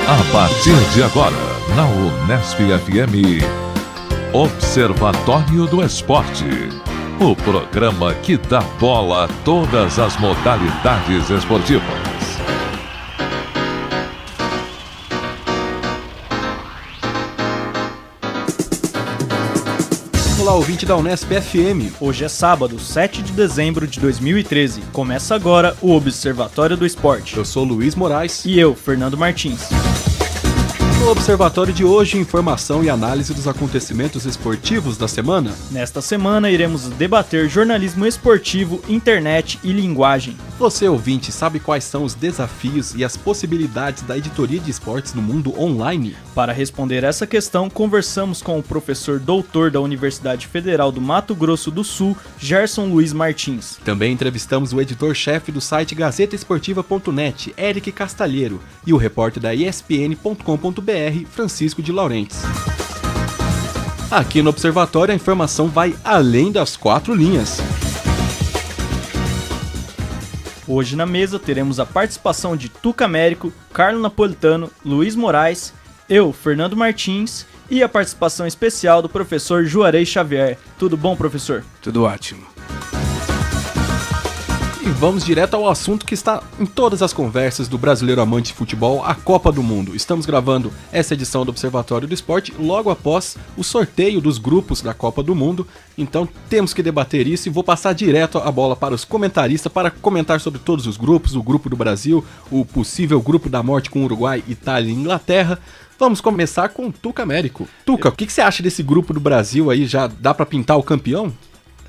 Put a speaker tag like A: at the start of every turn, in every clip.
A: A partir de agora, na Unesp FM, Observatório do Esporte. O programa que dá bola a todas as modalidades esportivas.
B: Olá, ouvinte da Unesp FM.
C: Hoje é sábado, 7 de dezembro de 2013. Começa agora o Observatório do Esporte.
B: Eu sou Luiz Moraes.
C: E eu, Fernando Martins.
B: No Observatório de hoje, informação e análise dos acontecimentos esportivos da semana.
C: Nesta semana, iremos debater jornalismo esportivo, internet e linguagem.
B: Você, ouvinte, sabe quais são os desafios e as possibilidades da editoria de esportes no mundo online?
C: Para responder essa questão, conversamos com o professor doutor da Universidade Federal do Mato Grosso do Sul, Gerson Luiz Martins.
B: Também entrevistamos o editor-chefe do site GazetaEsportiva.net, Eric Castalheiro, e o repórter da ESPN.com.br, Francisco de Laurentiis. Aqui no Observatório, a informação vai além das 4 linhas.
C: Hoje na mesa teremos a participação de Tuca Américo, Carlo Napolitano, Luiz Moraes, eu, Fernando Martins, e a participação especial do professor Juarez Xavier. Tudo bom, professor?
D: Tudo ótimo.
B: E vamos direto ao assunto que está em todas as conversas do brasileiro amante de futebol, a Copa do Mundo. Estamos gravando essa edição do Observatório do Esporte logo após o sorteio dos grupos da Copa do Mundo, então temos que debater isso e vou passar direto a bola para os comentaristas para comentar sobre todos os grupos, o grupo do Brasil, o possível grupo da morte com Uruguai, Itália e Inglaterra. Vamos começar com o Tuca Américo. Tuca, o que você acha desse grupo do Brasil aí? Já dá para pintar o campeão?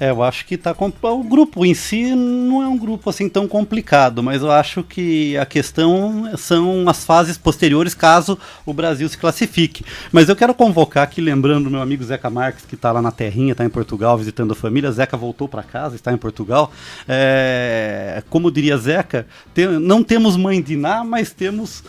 E: Eu acho que o grupo em si não é um grupo assim tão complicado, mas eu acho que a questão são as fases posteriores caso o Brasil se classifique. Mas eu quero convocar aqui, lembrando o meu amigo Zeca Marques, que está lá na terrinha, está em Portugal visitando a família. Zeca voltou para casa, está em Portugal. Como diria Zeca, não temos mãe Diná, mas temos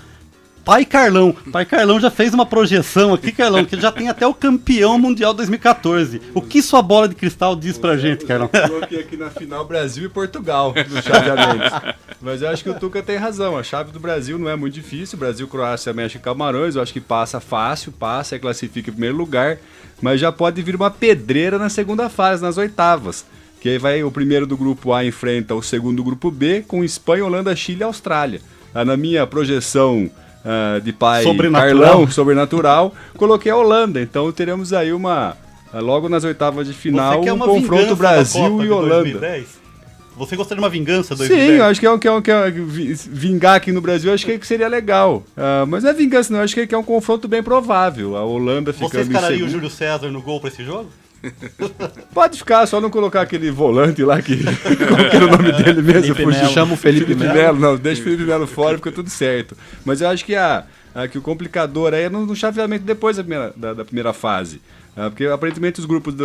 E: Pai Carlão. Pai Carlão já fez uma projeção aqui, Carlão, que ele já tem até o campeão mundial 2014. O que sua bola de cristal diz pra gente, Carlão?
F: Eu coloquei aqui na final Brasil e Portugal no chaveamento. Mas eu acho que o Tuca tem razão. A chave do Brasil não é muito difícil. Brasil, Croácia, México e Camarões. Eu acho que passa fácil, passa e classifica em primeiro lugar. Mas já pode vir uma pedreira na segunda fase, nas oitavas. Que aí vai o primeiro do grupo A enfrenta o segundo do grupo B, com Espanha, Holanda, Chile e Austrália. Na minha projeção de pai Carlão, sobrenatural, coloquei a Holanda, então teremos aí logo nas oitavas de final, um confronto Brasil e Holanda.
E: 2010? Você gostaria de uma vingança 2010?
F: Sim, eu acho que vingar aqui no Brasil, acho que seria legal, mas não é vingança não, acho que é um confronto bem provável, a Holanda ficando em segundo.
E: Você escalaria o Júlio César no gol para esse jogo?
F: Pode ficar, só não colocar aquele volante lá que qual que era o nome dele mesmo?
B: Chama o Felipe Melo.
F: Não, deixa o Felipe Melo fora, fica tudo certo. Mas eu acho que que o complicador aí é no chaveamento depois da primeira fase. Porque aparentemente os grupos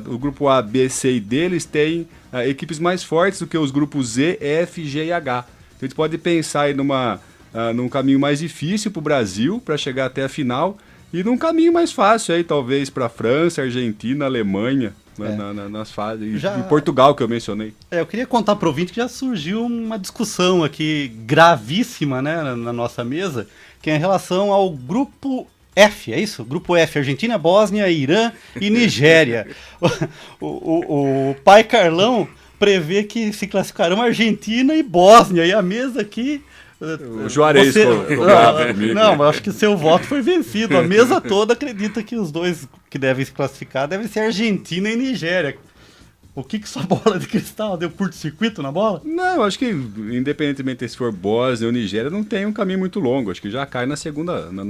F: o grupo A, B, C e D, eles têm equipes mais fortes do que os grupos Z, F, G e H. Então a gente pode pensar aí num caminho mais difícil para o Brasil, para chegar até a final. E num caminho mais fácil aí, talvez, para França, Argentina, Alemanha, nas fases. E Portugal, que eu mencionei.
E: Eu queria contar para o ouvinte que já surgiu uma discussão aqui gravíssima, né, na nossa mesa, que é em relação ao grupo F, é isso? Grupo F, Argentina, Bósnia, Irã e Nigéria. O pai Carlão prevê que se classificarão Argentina e Bósnia, e a mesa aqui...
F: O Juarez
E: Não, mas acho que seu voto foi vencido. A mesa toda acredita que os dois que devem se classificar devem ser Argentina e Nigéria. O que sua bola de cristal deu curto-circuito na bola?
F: Não, acho que independentemente se for Bósnia ou Nigéria, não tem um caminho muito longo. Acho que já cai nas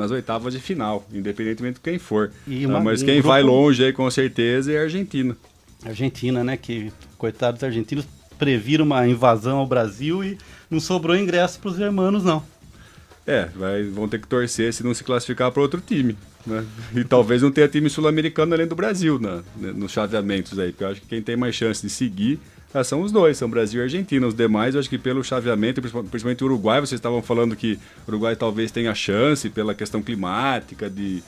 F: oitavas de final, independentemente de quem for. Mas quem vai longe aí com certeza é a Argentina.
E: Argentina, né? Que, coitados argentinos, previram uma invasão ao Brasil e não sobrou ingresso para os germanos, não.
F: Vão ter que torcer se não se classificar para outro time, né? E talvez não tenha time sul-americano além do Brasil nos chaveamentos aí, porque eu acho que quem tem mais chance de seguir são os dois, são Brasil e Argentina. Os demais, eu acho que pelo chaveamento, principalmente o Uruguai, vocês estavam falando que o Uruguai talvez tenha chance pela questão climática, de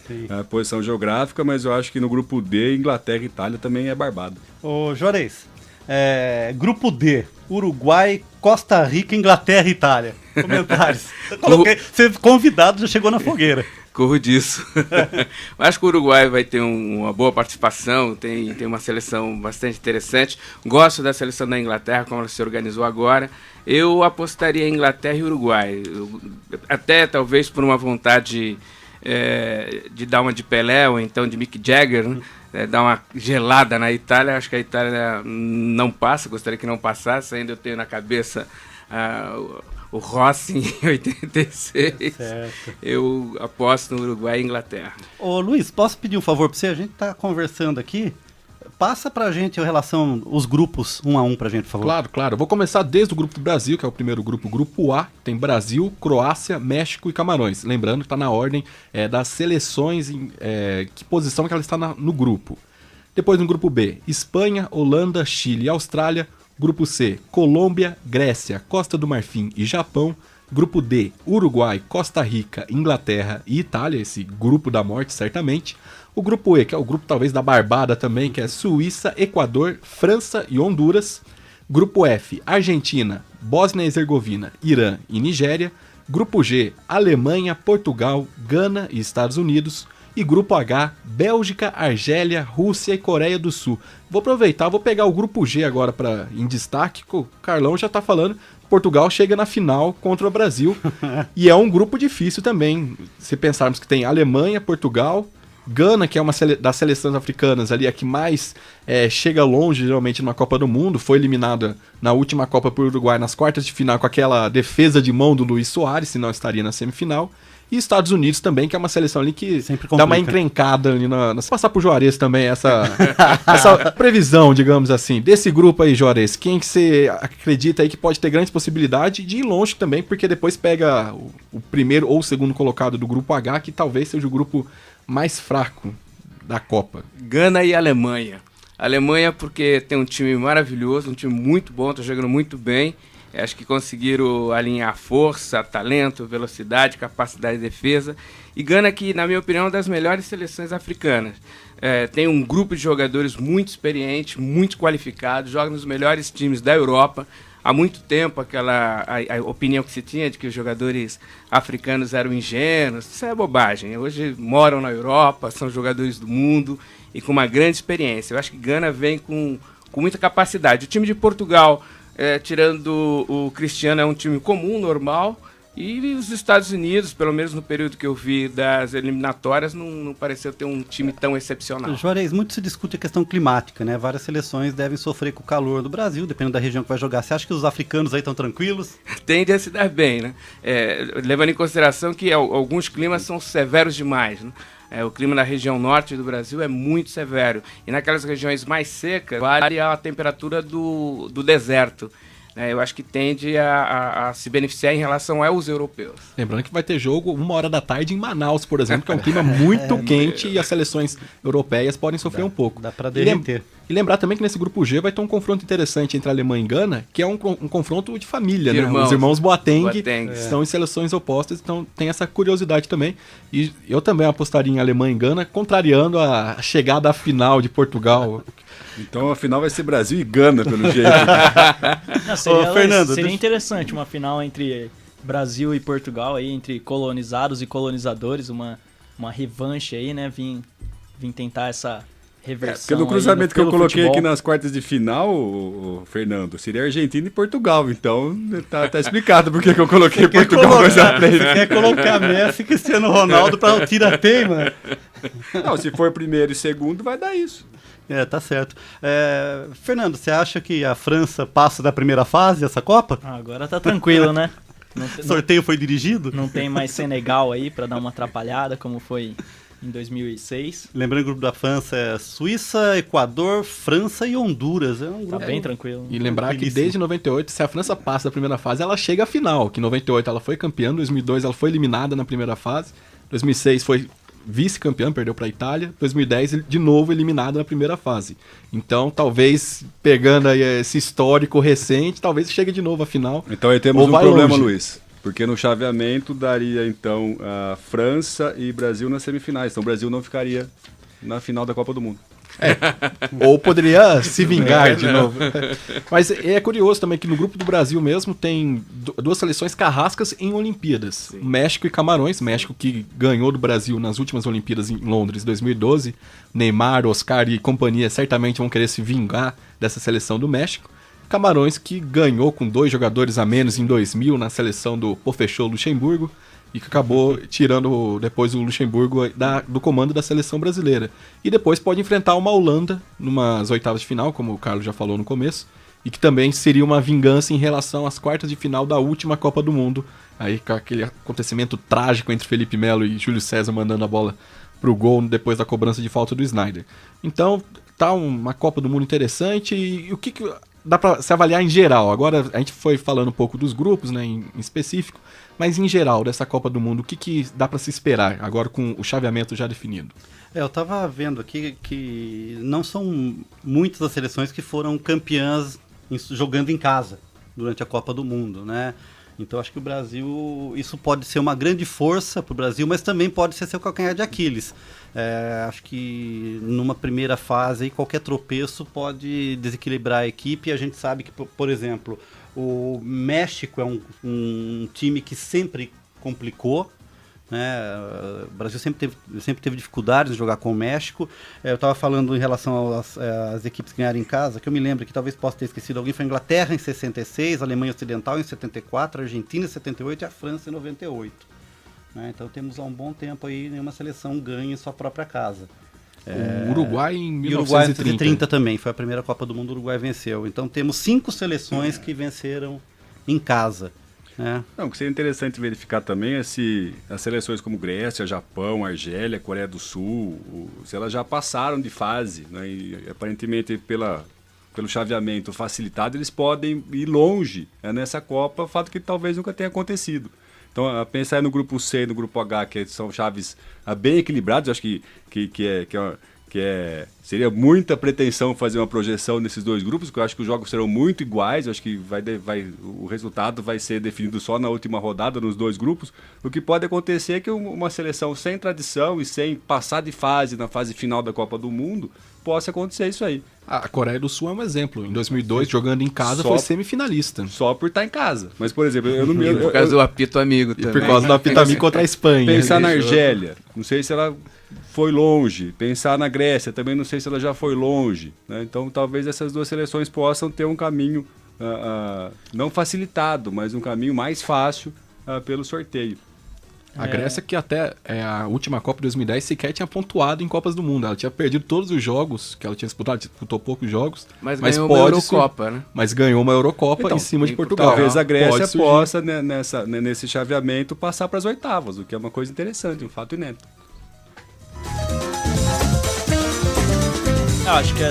F: posição geográfica, mas eu acho que no grupo D, Inglaterra e Itália também é barbado.
E: Ô Juarez, Grupo D, Uruguai, Costa Rica, Inglaterra e Itália. Comentários. Você convidado, já chegou na fogueira.
D: Corro disso. Acho que o Uruguai vai ter uma boa participação, tem uma seleção bastante interessante. Gosto da seleção da Inglaterra, como ela se organizou agora. Eu apostaria em Inglaterra e Uruguai. Até talvez por uma vontade de dar uma de Pelé ou então de Mick Jagger, né? Dar uma gelada na Itália. Acho que a Itália não passa, gostaria que não passasse. Ainda eu tenho na cabeça o Rossi em 86. Certo. Eu aposto no Uruguai e Inglaterra.
E: Ô Luiz, posso pedir um favor para você? A gente tá conversando aqui. Passa pra gente a relação, os grupos, um a um pra gente, por favor.
B: Claro. Eu vou começar desde o grupo do Brasil, que é o primeiro grupo, Grupo A. Tem Brasil, Croácia, México e Camarões. Lembrando que tá na ordem das seleções, que posição que ela está no grupo. Depois no grupo B, Espanha, Holanda, Chile e Austrália. Grupo C, Colômbia, Grécia, Costa do Marfim e Japão. Grupo D, Uruguai, Costa Rica, Inglaterra e Itália, esse grupo da morte, certamente. O grupo E, que é o grupo talvez da barbada também, que é Suíça, Equador, França e Honduras. Grupo F, Argentina, Bósnia e Herzegovina, Irã e Nigéria. Grupo G, Alemanha, Portugal, Gana e Estados Unidos. E grupo H, Bélgica, Argélia, Rússia e Coreia do Sul. Vou aproveitar, vou pegar o grupo G agora em destaque, que o Carlão já tá falando. Portugal chega na final contra o Brasil. E é um grupo difícil também. Se pensarmos que tem Alemanha, Portugal, Gana, que é uma das seleções africanas ali, a que mais chega longe geralmente numa Copa do Mundo. Foi eliminada na última Copa por Uruguai nas quartas de final com aquela defesa de mão do Luiz Soares, senão estaria na semifinal. E Estados Unidos também, que é uma seleção ali que dá uma encrencada ali se passar pro Juarez também, essa previsão, digamos assim. Desse grupo aí, Juarez, quem que você acredita aí que pode ter grandes possibilidades de ir longe também, porque depois pega o primeiro ou o segundo colocado do grupo H, que talvez seja o grupo mais fraco da Copa.
D: Gana e Alemanha. Alemanha porque tem um time maravilhoso, um time muito bom, tá jogando muito bem. Acho que conseguiram alinhar força, talento, velocidade, capacidade de defesa. E Gana, que, na minha opinião, é uma das melhores seleções africanas. Tem um grupo de jogadores muito experiente, muito qualificados, joga nos melhores times da Europa. Há muito tempo, a opinião que se tinha de que os jogadores africanos eram ingênuos, isso é bobagem. Hoje moram na Europa, são jogadores do mundo e com uma grande experiência. Eu acho que Gana vem com muita capacidade. O time de Portugal... tirando o Cristiano, é um time comum, normal, e os Estados Unidos, pelo menos no período que eu vi das eliminatórias, não pareceu ter um time tão excepcional.
E: Juarez, muito se discute a questão climática, né? Várias seleções devem sofrer com o calor do Brasil, dependendo da região que vai jogar. Você acha que os africanos aí estão tranquilos?
D: Tende a se dar bem, né? Levando em consideração que alguns climas são severos demais, né? O clima na região norte do Brasil é muito severo. E naquelas regiões mais secas, varia a temperatura do deserto. Eu acho que tende a se beneficiar em relação aos europeus.
B: Lembrando que vai ter jogo 1h da tarde em Manaus, por exemplo, que é um clima muito quente e as seleções europeias podem sofrer um pouco.
E: Dá pra derreter.
B: E lembrar também que nesse grupo G vai ter um confronto interessante entre Alemanha e Gana, que é um confronto de família, né? Os irmãos Boateng estão em seleções opostas, então tem essa curiosidade também. E eu também apostaria em Alemanha e Gana, contrariando a chegada à final de Portugal.
F: Então a final vai ser Brasil e Gana, pelo jeito.
C: Não, seria interessante uma final entre Brasil e Portugal, aí, entre colonizados e colonizadores, uma revanche aí, né? Vim tentar essa reversão.
F: Porque no cruzamento que eu coloquei aqui nas quartas de final, Fernando, seria Argentina e Portugal. Então tá explicado por que eu coloquei Portugal mais à frente.
E: Você quer colocar Messi e Cristiano Ronaldo para o tira-teima?
F: Não, se for primeiro e segundo, vai dar isso.
E: Tá certo. Fernando, você acha que a França passa da primeira fase dessa Copa?
C: Agora tá tranquilo, né?
E: O sorteio foi dirigido?
C: Não tem mais Senegal aí para dar uma atrapalhada, como foi em 2006.
E: Lembrando que o grupo da França é Suíça, Equador, França e Honduras. É um grupo
C: bem tranquilo.
B: E lembrar que desde 98, se a França passa da primeira fase, ela chega à final. Que em 98 ela foi campeã, em 2002 ela foi eliminada na primeira fase, 2006 foi vice-campeã, perdeu para a Itália, 2010 de novo eliminada na primeira fase. Então, talvez, pegando aí esse histórico recente, talvez chegue de novo à final.
F: Então aí temos um problema, Luiz. Porque no chaveamento daria, então, a França e Brasil nas semifinais. Então o Brasil não ficaria na final da Copa do Mundo.
B: Ou poderia se vingar de novo. Mas é curioso também que no grupo do Brasil mesmo tem duas seleções carrascas em Olimpíadas. México e Camarões. México que ganhou do Brasil nas últimas Olimpíadas em Londres 2012. Neymar, Oscar e companhia certamente vão querer se vingar dessa seleção do México. Camarões que ganhou com 2 jogadores a menos em 2000 na seleção do Pofechou Luxemburgo. E que acabou tirando depois o Luxemburgo do comando da seleção brasileira. E depois pode enfrentar uma Holanda numas oitavas de final, como o Carlos já falou no começo, e que também seria uma vingança em relação às quartas de final da última Copa do Mundo. Aí com aquele acontecimento trágico entre Felipe Melo e Júlio César mandando a bola pro gol depois da cobrança de falta do Sneijder. Então tá uma Copa do Mundo interessante e o que dá pra se avaliar em geral? Agora a gente foi falando um pouco dos grupos, né, em específico, mas em geral dessa Copa do Mundo, o que dá pra se esperar agora com o chaveamento já definido?
E: Eu tava vendo aqui que não são muitas as seleções que foram campeãs jogando em casa durante a Copa do Mundo, né? Então acho que o Brasil, isso pode ser uma grande força para o Brasil, mas também pode ser seu calcanhar de Aquiles. Acho que numa primeira fase aí, qualquer tropeço pode desequilibrar a equipe. E a gente sabe que, por exemplo, o México é um time que sempre complicou, né? O Brasil sempre teve dificuldades em jogar com o México. Eu estava falando em relação às equipes que ganharam em casa, que eu me lembro que talvez possa ter esquecido alguém, foi a Inglaterra em 66, a Alemanha Ocidental em 74, a Argentina em 78 e a França em 98. Né? Então temos há um bom tempo aí nenhuma seleção ganha em sua própria casa.
B: O Uruguai em 1930.
E: E o Uruguai em 1930 também, foi a primeira Copa do Mundo, o Uruguai venceu. Então temos 5 seleções que venceram em casa.
F: Não, o que seria interessante verificar também é se as seleções como Grécia, Japão, Argélia, Coreia do Sul, se elas já passaram de fase, né, e aparentemente pelo chaveamento facilitado eles podem ir longe nessa Copa, fato que talvez nunca tenha acontecido. Então, pensar no grupo C e no grupo H, que são chaves bem equilibrados, acho que seria muita pretensão fazer uma projeção nesses dois grupos, porque eu acho que os jogos serão muito iguais, eu acho que o resultado vai ser definido só na última rodada nos dois grupos. O que pode acontecer é que uma seleção sem tradição e sem passar de fase na fase final da Copa do Mundo, possa acontecer isso aí.
B: A Coreia do Sul é um exemplo. Em 2002, jogando em casa, foi semifinalista.
F: Só por estar em casa. Mas, por exemplo, eu não me...
D: Por causa do apito amigo também.
B: Por causa do apito amigo contra a Espanha.
F: Pensar na Argélia, não sei se ela foi longe. Pensar na Grécia, também não sei se ela já foi longe. Né? Então, talvez essas duas seleções possam ter um caminho não facilitado, mas um caminho mais fácil pelo sorteio.
B: A Grécia, que até a última Copa de 2010 sequer tinha pontuado em Copas do Mundo. Ela tinha perdido todos os jogos que ela tinha disputado, disputou poucos jogos.
D: Mas ganhou uma Eurocopa, né?
B: Mas ganhou uma Eurocopa
F: então,
B: em cima de Portugal.
F: Talvez a Grécia possa, nesse chaveamento, passar para as oitavas, o que é uma coisa interessante, um fato inédito.
C: Acho que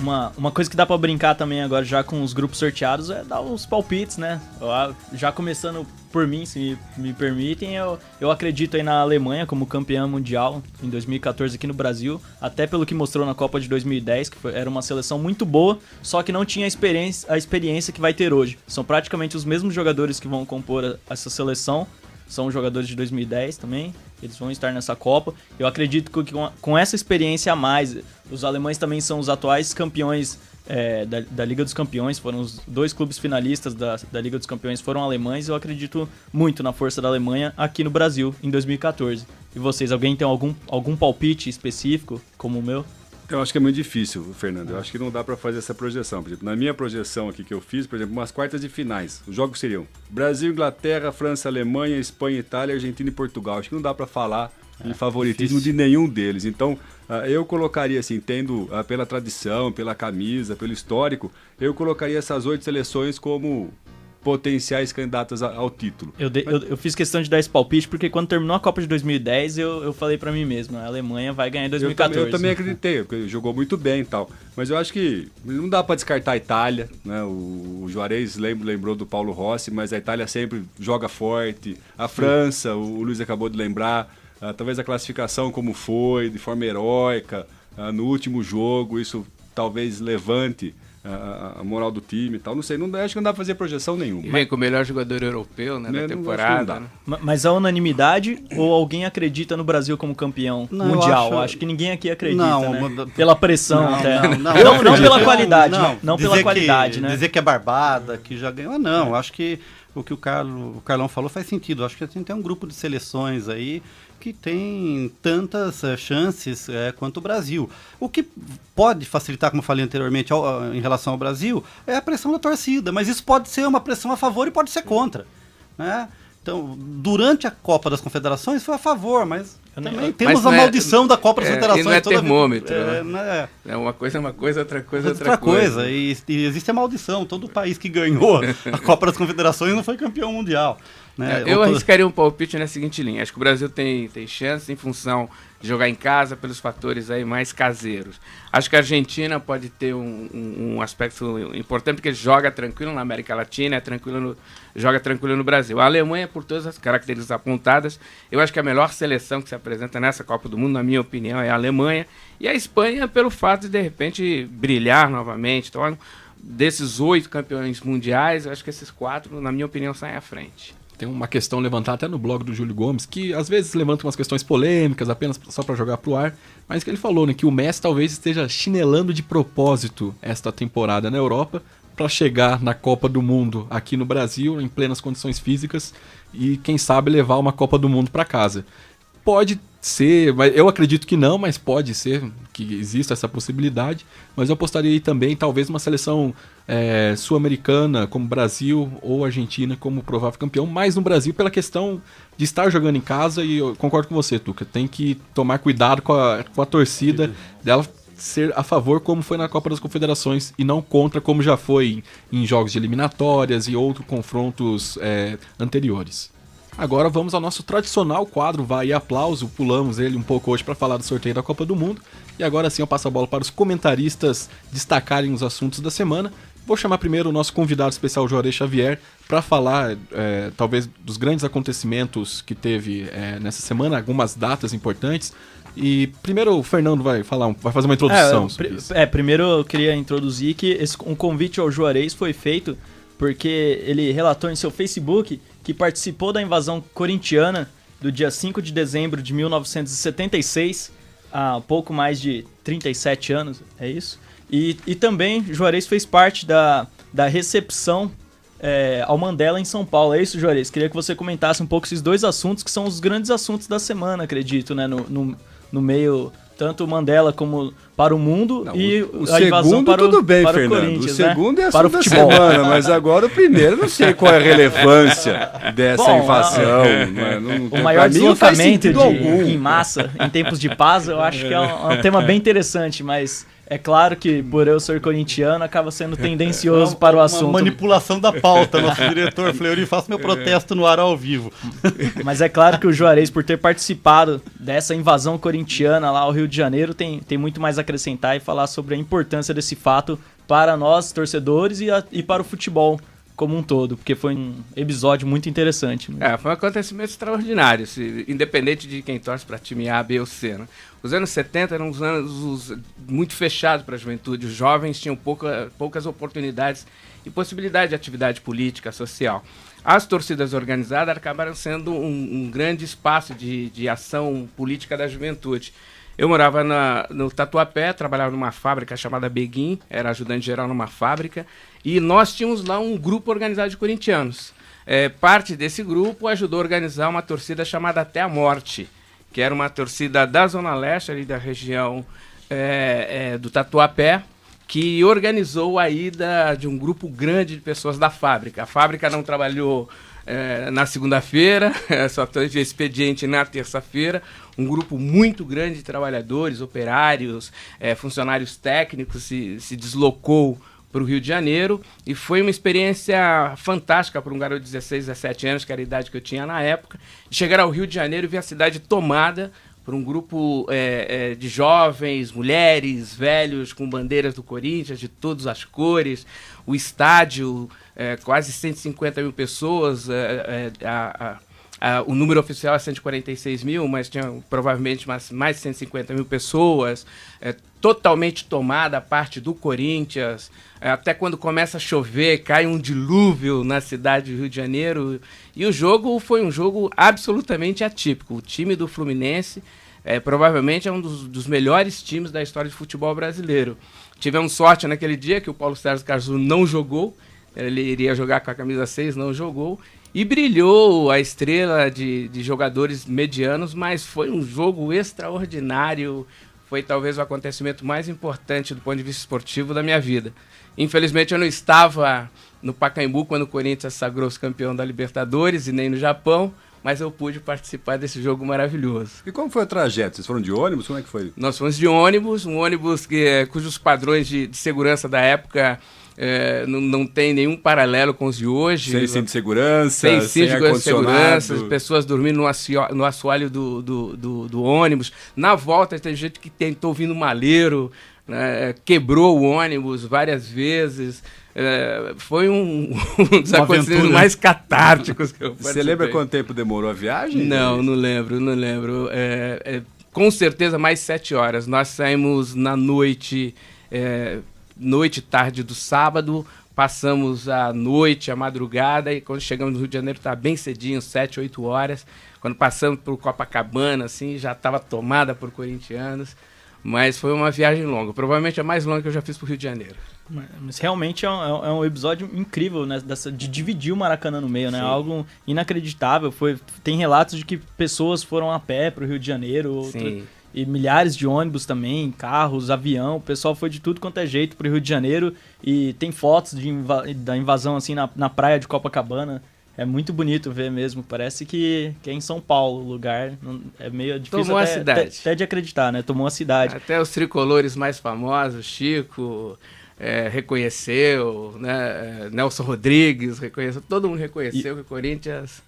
C: uma coisa que dá pra brincar também agora já com os grupos sorteados é dar os palpites, né? Já começando por mim, se me permitem, eu acredito aí na Alemanha como campeã mundial em 2014 aqui no Brasil, até pelo que mostrou na Copa de 2010, que era uma seleção muito boa, só que não tinha a experiência que vai ter hoje. São praticamente os mesmos jogadores que vão compor essa seleção, são os jogadores de 2010 também, eles vão estar nessa Copa. Eu acredito que com essa experiência a mais, os alemães também são os atuais campeões da Liga dos Campeões, foram os 2 clubes finalistas da Liga dos Campeões, foram alemães. Eu acredito muito na força da Alemanha aqui no Brasil em 2014. E vocês, alguém tem algum palpite específico como o meu?
F: Eu acho que é muito difícil, Fernando. Eu acho que não dá para fazer essa projeção. Por exemplo, na minha projeção aqui que eu fiz, por exemplo, umas quartas de finais. Os jogos seriam Brasil, Inglaterra, França, Alemanha, Espanha, Itália, Argentina e Portugal. Acho que não dá para falar em favoritismo de nenhum deles. Então, eu colocaria assim, tendo pela tradição, pela camisa, pelo histórico, eu colocaria essas 8 seleções como potenciais candidatas ao título.
C: Eu fiz questão de dar esse palpite porque quando terminou a Copa de 2010 eu falei pra mim mesmo, a Alemanha vai ganhar em 2014.
F: Eu também acreditei, porque jogou muito bem e tal. Mas eu acho que não dá pra descartar a Itália, né? O Juarez lembrou do Paulo Rossi, mas a Itália sempre joga forte. A França, o Luiz acabou de lembrar, talvez a classificação como foi, de forma heróica, no último jogo, isso talvez levante a moral do time e tal. Não sei, acho que não dá pra fazer projeção nenhuma.
D: E vem com o melhor jogador europeu, né, da temporada.
C: Mas a unanimidade ou alguém acredita no Brasil como campeão mundial? Acho que ninguém aqui acredita, né? Pela pressão até. Não pela qualidade, não pela qualidade, né?
E: Dizer que é barbada, que já ganhou, não. Acho que o que o Carlão falou faz sentido. Acho que a gente tem um grupo de seleções aí que tem tantas chances quanto o Brasil. O que pode facilitar, como eu falei anteriormente, em relação ao Brasil, é a pressão da torcida, mas isso pode ser uma pressão a favor e pode ser contra, né? Então, durante a Copa das Confederações foi a favor, mas também temos a maldição da Copa das Confederações.
D: Não é termômetro.
C: Uma
D: coisa é uma coisa, outra coisa é outra
E: coisa. E existe a maldição. Todo país que ganhou a Copa das Confederações não foi campeão mundial. Né?
D: Eu arriscaria um palpite na seguinte linha. Acho que o Brasil tem chance em função de jogar em casa pelos fatores aí mais caseiros. Acho que a Argentina pode ter um aspecto importante, porque joga tranquilo na América Latina, joga tranquilo no Brasil. A Alemanha, por todas as características apontadas, eu acho que a melhor seleção que se apresenta nessa Copa do Mundo, na minha opinião, é a Alemanha. E a Espanha, pelo fato de repente, brilhar novamente. Então, desses 8 campeões mundiais, eu acho que esses 4, na minha opinião, saem à frente.
B: Tem uma questão levantada até no blog do Júlio Gomes, que às vezes levanta umas questões polêmicas, apenas só para jogar pro ar, mas que ele falou, né, que o Messi talvez esteja chinelando de propósito esta temporada na Europa para chegar na Copa do Mundo aqui no Brasil, em plenas condições físicas, e quem sabe levar uma Copa do Mundo para casa. Pode ser, mas eu acredito que não, mas pode ser que exista essa possibilidade, mas eu apostaria aí também talvez uma seleção sul-americana como Brasil ou Argentina como provável campeão, mais no Brasil pela questão de estar jogando em casa, e eu concordo com você, Tuca, tem que tomar cuidado com a torcida dela ser a favor como foi na Copa das Confederações e não contra como já foi em jogos de eliminatórias e outros confrontos anteriores. Agora vamos ao nosso tradicional quadro Vai e Aplauso. Pulamos ele um pouco hoje para falar do sorteio da Copa do Mundo. E agora sim eu passo a bola para os comentaristas destacarem os assuntos da semana. Vou chamar primeiro o nosso convidado especial, Juarez Xavier, para falar talvez dos grandes acontecimentos que teve nessa semana, algumas datas importantes. E primeiro o Fernando vai fazer uma introdução.
C: Primeiro eu queria introduzir que um convite ao Juarez foi feito porque ele relatou em seu Facebook que participou da invasão corintiana do dia 5 de dezembro de 1976, há pouco mais de 37 anos, é isso? E também Juarez fez parte da recepção ao Mandela em São Paulo. É isso, Juarez? Queria que você comentasse um pouco esses dois assuntos que são os grandes assuntos da semana, acredito, né? No meio, tanto o Mandela como para o mundo e a invasão para o Corinthians.
F: O segundo é assunto
C: para o futebol.
F: Da semana, mas agora o primeiro, não sei qual é a relevância dessa invasão.
C: O maior deslocamento em massa em tempos de paz, eu acho que é um tema bem interessante, mas é claro que por eu ser corintiano acaba sendo tendencioso para o assunto.
E: Uma manipulação da pauta, nosso diretor Fleury, faço meu protesto no ar ao vivo.
C: Mas é claro que o Juarez, por ter participado dessa invasão corintiana lá ao Rio de Janeiro, tem muito mais a acrescentar e falar sobre a importância desse fato para nós, torcedores, e para o futebol como um todo, porque foi um episódio muito interessante. Né?
D: Foi um acontecimento extraordinário, independente de quem torce para time A, B ou C. Né? Os anos 70 eram uns anos muito fechados para a juventude, os jovens tinham poucas oportunidades e possibilidade de atividade política, social. As torcidas organizadas acabaram sendo um grande espaço de ação política da juventude. Eu morava no Tatuapé, trabalhava numa fábrica chamada Beguim, era ajudante geral numa fábrica, e nós tínhamos lá um grupo organizado de corintianos. Parte desse grupo ajudou a organizar uma torcida chamada Até a Morte, que era uma torcida da Zona Leste, ali da região do Tatuapé, que organizou a ida de um grupo grande de pessoas da fábrica. A fábrica não trabalhou na segunda-feira, só teve expediente na terça-feira. Um grupo muito grande de trabalhadores, operários, funcionários técnicos se deslocou para o Rio de Janeiro e foi uma experiência fantástica para um garoto de 16, 17 anos, que era a idade que eu tinha na época, de chegar ao Rio de Janeiro e ver a cidade tomada por um grupo de jovens, mulheres, velhos, com bandeiras do Corinthians, de todas as cores, o estádio, quase 150 mil pessoas, O número oficial é 146 mil, mas tinha provavelmente mais de 150 mil pessoas, totalmente tomada a parte do Corinthians, até quando começa a chover, cai um dilúvio na cidade do Rio de Janeiro, e o jogo foi um jogo absolutamente atípico. O time do Fluminense provavelmente é um dos melhores times da história de futebol brasileiro. Tivemos sorte naquele dia que o Paulo César Cazu não jogou, ele iria jogar com a camisa 6, não jogou, e brilhou a estrela de jogadores medianos, mas foi um jogo extraordinário, foi talvez o acontecimento mais importante do ponto de vista esportivo da minha vida. Infelizmente eu não estava no Pacaembu quando o Corinthians sagrou-se campeão da Libertadores e nem no Japão, mas eu pude participar desse jogo maravilhoso.
F: E como foi o trajeto? Vocês foram de ônibus? Como é que foi?
D: Nós fomos de ônibus, um ônibus cujos padrões de segurança da época não tem nenhum paralelo com os de hoje.
F: Sem cinto de segurança,
D: sem
F: ar-condicionado.
D: As pessoas dormindo no assoalho do ônibus. Na volta, tem gente que tentou vir no maleiro, né, quebrou o ônibus várias vezes. Foi um dos acontecimentos mais catárticos que eu participei.
F: Você lembra quanto tempo demorou a viagem?
D: Não lembro. Com certeza mais 7 horas. Nós saímos na noite e tarde do sábado, passamos a noite, a madrugada, e quando chegamos no Rio de Janeiro estava bem cedinho, 7, 8 horas. Quando passamos por Copacabana, assim, já estava tomada por corintianos, mas foi uma viagem longa, provavelmente a mais longa que eu já fiz para o Rio de Janeiro.
C: Mas realmente é um episódio incrível, né, de dividir o Maracanã no meio, né? Algo inacreditável. Tem relatos de que pessoas foram a pé para o Rio de Janeiro, e milhares de ônibus também, carros, avião, o pessoal foi de tudo quanto é jeito pro Rio de Janeiro, e tem fotos da invasão assim na praia de Copacabana. É muito bonito ver mesmo, parece que é em São Paulo o lugar, é meio difícil até de acreditar, né? Tomou a cidade.
D: Até os tricolores mais famosos, Chico reconheceu, né? Nelson Rodrigues reconheceu, todo mundo reconheceu que o Corinthians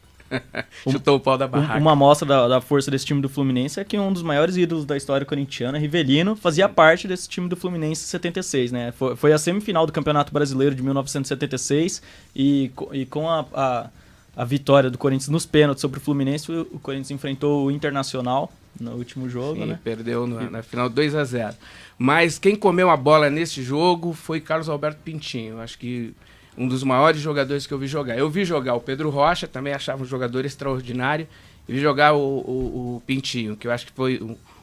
D: chutou o pau da barraca.
C: Uma amostra da força desse time do Fluminense é que um dos maiores ídolos da história corintiana, Rivelino, fazia parte desse time do Fluminense em 76, né? Foi a semifinal do Campeonato Brasileiro de 1976 e com a vitória do Corinthians nos pênaltis sobre o Fluminense, o Corinthians enfrentou o Internacional no último jogo, né?
D: Perdeu na final 2-0. Mas quem comeu a bola nesse jogo foi Carlos Alberto Pintinho. Acho que um dos maiores jogadores que eu vi jogar. Eu vi jogar o Pedro Rocha, também achava um jogador extraordinário. E vi jogar o Pintinho, que eu acho que foi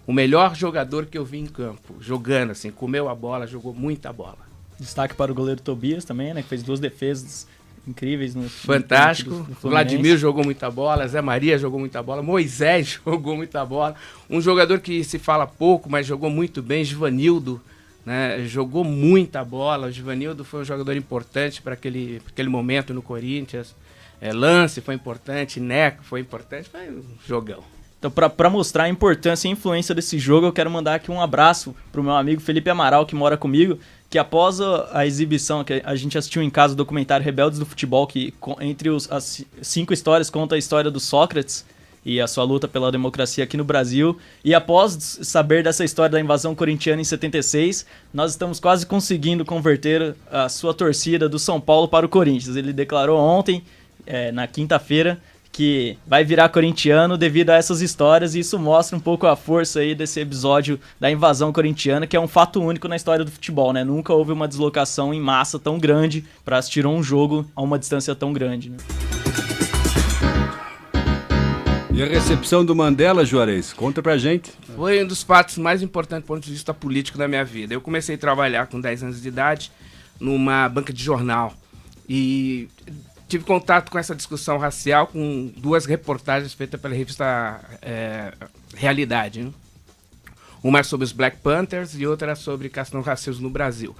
D: o melhor jogador que eu vi em campo. Jogando, assim, comeu a bola, jogou muita bola.
C: Destaque para o goleiro Tobias também, né? Que fez 2 defesas incríveis.
D: Fantástico.
C: Do
D: Vladimir jogou muita bola, Zé Maria jogou muita bola, Moisés jogou muita bola. Um jogador que se fala pouco, mas jogou muito bem, Givanildo, né, jogou muita bola. O Givanildo foi um jogador importante para aquele momento no Corinthians. Lance foi importante, Neco foi importante, foi um jogão.
C: Então, para mostrar a importância e a influência desse jogo, eu quero mandar aqui um abraço pro meu amigo Felipe Amaral, que mora comigo, que após a exibição, que a gente assistiu em casa, o documentário Rebeldes do Futebol, que entre as 5 histórias conta a história do Sócrates e a sua luta pela democracia aqui no Brasil. E após saber dessa história da invasão corintiana em 76, nós estamos quase conseguindo converter a sua torcida do São Paulo para o Corinthians. Ele declarou ontem, na quinta-feira, que vai virar corintiano devido a essas histórias, e isso mostra um pouco a força aí desse episódio da invasão corintiana, que é um fato único na história do futebol, né? Nunca houve uma deslocação em massa tão grande para assistir um jogo a uma distância tão grande, né?
F: E a recepção do Mandela, Juarez? Conta pra gente.
D: Foi um dos fatos mais importantes do ponto de vista político da minha vida. Eu comecei a trabalhar com 10 anos de idade numa banca de jornal e tive contato com essa discussão racial com 2 reportagens feitas pela revista Realidade, né? Uma sobre os Black Panthers e outra sobre questão racismo no Brasil.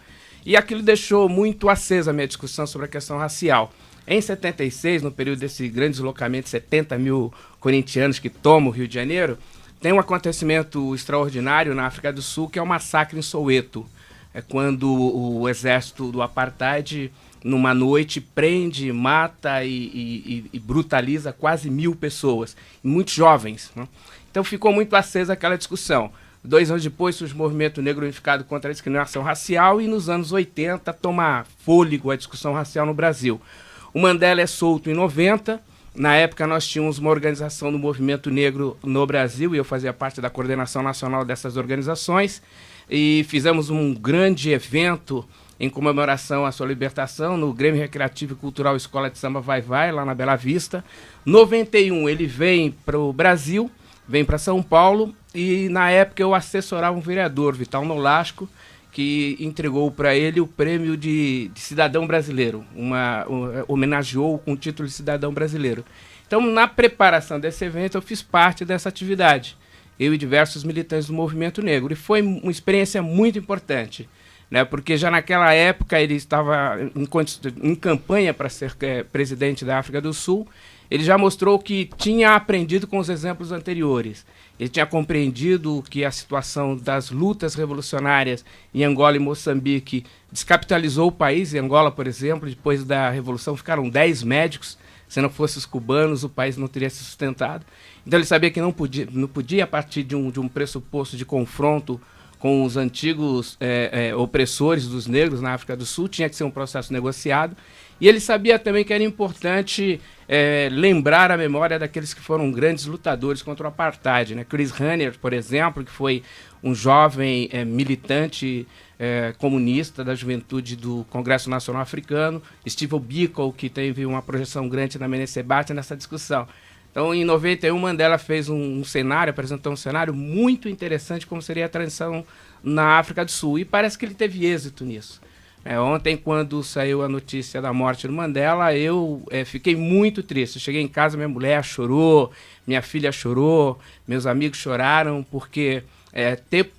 D: E aquilo deixou muito acesa a minha discussão sobre a questão racial. Em 76, no período desse grande deslocamento de 70 mil corintianos que tomam o Rio de Janeiro, tem um acontecimento extraordinário na África do Sul, que é o massacre em Soweto. É quando o exército do apartheid, numa noite, prende, mata e brutaliza quase 1.000 pessoas, muitos jovens, né? Então ficou muito acesa aquela discussão. 2 anos depois surge o movimento negro unificado contra a discriminação racial, e nos anos 80 toma fôlego a discussão racial no Brasil. O Mandela é solto em 90, Na época nós tínhamos uma organização do movimento negro no Brasil e eu fazia parte da coordenação nacional dessas organizações e fizemos um grande evento em comemoração à sua libertação no Grêmio Recreativo e Cultural Escola de Samba Vai Vai, lá na Bela Vista. Em 91 ele vem para o Brasil, vem para São Paulo e na época eu assessorava um vereador, Vital Nolasco, que entregou para ele o prêmio de cidadão brasileiro, homenageou com o título de cidadão brasileiro. Então, na preparação desse evento, eu fiz parte dessa atividade, eu e diversos militantes do movimento negro, e foi uma experiência muito importante, né, porque já naquela época ele estava em campanha para ser presidente da África do Sul. Ele já mostrou que tinha aprendido com os exemplos anteriores. Ele tinha compreendido que a situação das lutas revolucionárias em Angola e Moçambique descapitalizou o país. Em Angola, por exemplo, depois da Revolução ficaram 10 médicos. Se não fossem os cubanos, o país não teria se sustentado. Então ele sabia que não podia a partir de um pressuposto de confronto com os antigos opressores dos negros na África do Sul, tinha que ser um processo negociado. E ele sabia também que era importante lembrar a memória daqueles que foram grandes lutadores contra o apartheid, né? Chris Hani, por exemplo, que foi um jovem militante comunista da juventude do Congresso Nacional Africano, Steve Biko, que teve uma projeção grande na Menecebate nessa discussão. Então, em 91, Mandela fez apresentou um cenário muito interessante como seria a transição na África do Sul. E parece que ele teve êxito nisso. Ontem, quando saiu a notícia da morte do Mandela, eu fiquei muito triste. Cheguei em casa, minha mulher chorou, minha filha chorou, meus amigos choraram, porque ter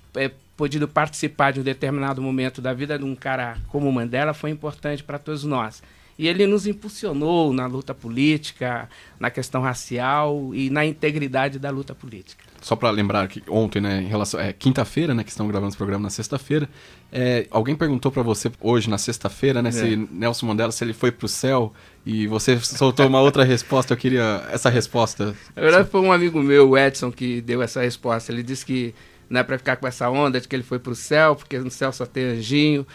D: podido participar de um determinado momento da vida de um cara como o Mandela foi importante para todos nós. E ele nos impulsionou na luta política, na questão racial e na integridade da luta política.
B: Só para lembrar que ontem, né, em relação quinta-feira, né, que estamos gravando esse programa na sexta-feira, alguém perguntou para você hoje na sexta-feira, né, se Nelson Mandela, se ele foi para o céu, e você soltou uma outra resposta. Eu queria essa resposta.
D: Na verdade, foi um amigo meu, o Edson, que deu essa resposta. Ele disse que não é para ficar com essa onda de que ele foi para o céu, porque no céu só tem anjinho.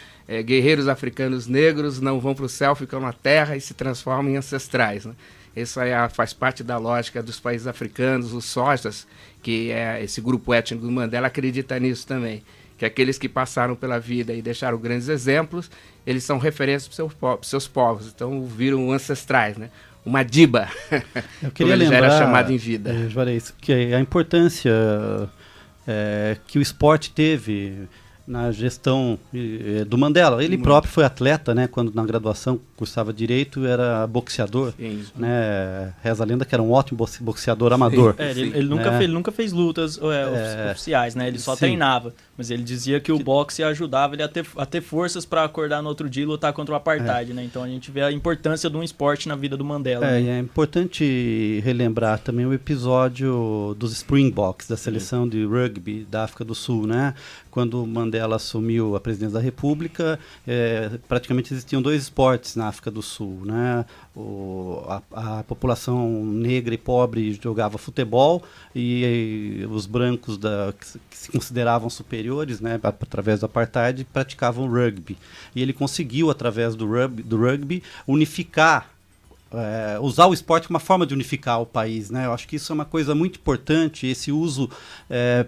D: Guerreiros africanos negros não vão para o céu, ficam na terra e se transformam em ancestrais, né? Isso aí faz parte da lógica dos países africanos, os Sojas, que é esse grupo étnico do Mandela, acredita nisso também, que aqueles que passaram pela vida e deixaram grandes exemplos, eles são referências para os seus povos, então viram ancestrais, né? Uma diba,
E: eu queria
D: como ele
E: lembrar,
D: já era chamado em vida.
E: Juarez, que a importância que o esporte teve na gestão do Mandela. Ele próprio foi atleta, né? Quando na graduação cursava Direito, era boxeador.
D: Sim.
E: Né? Reza a lenda que era um ótimo boxeador amador.
C: Ele nunca fez lutas oficiais, né? Ele só treinava. Mas ele dizia que o boxe ajudava ele a ter forças para acordar no outro dia e lutar contra o apartheid, né? Então a gente vê a importância de um esporte na vida do Mandela. Né?
E: E é importante relembrar também o episódio dos Springboks, da seleção de rugby da África do Sul, né? Quando o Mandela assumiu a presidência da República, praticamente existiam dois esportes na África do Sul, né? A população negra e pobre jogava futebol e os brancos que se consideravam superiores, né, através do apartheid, praticavam rugby. E ele conseguiu, através do rugby unificar, usar o esporte como uma forma de unificar o país, né? Eu acho que isso é uma coisa muito importante, esse uso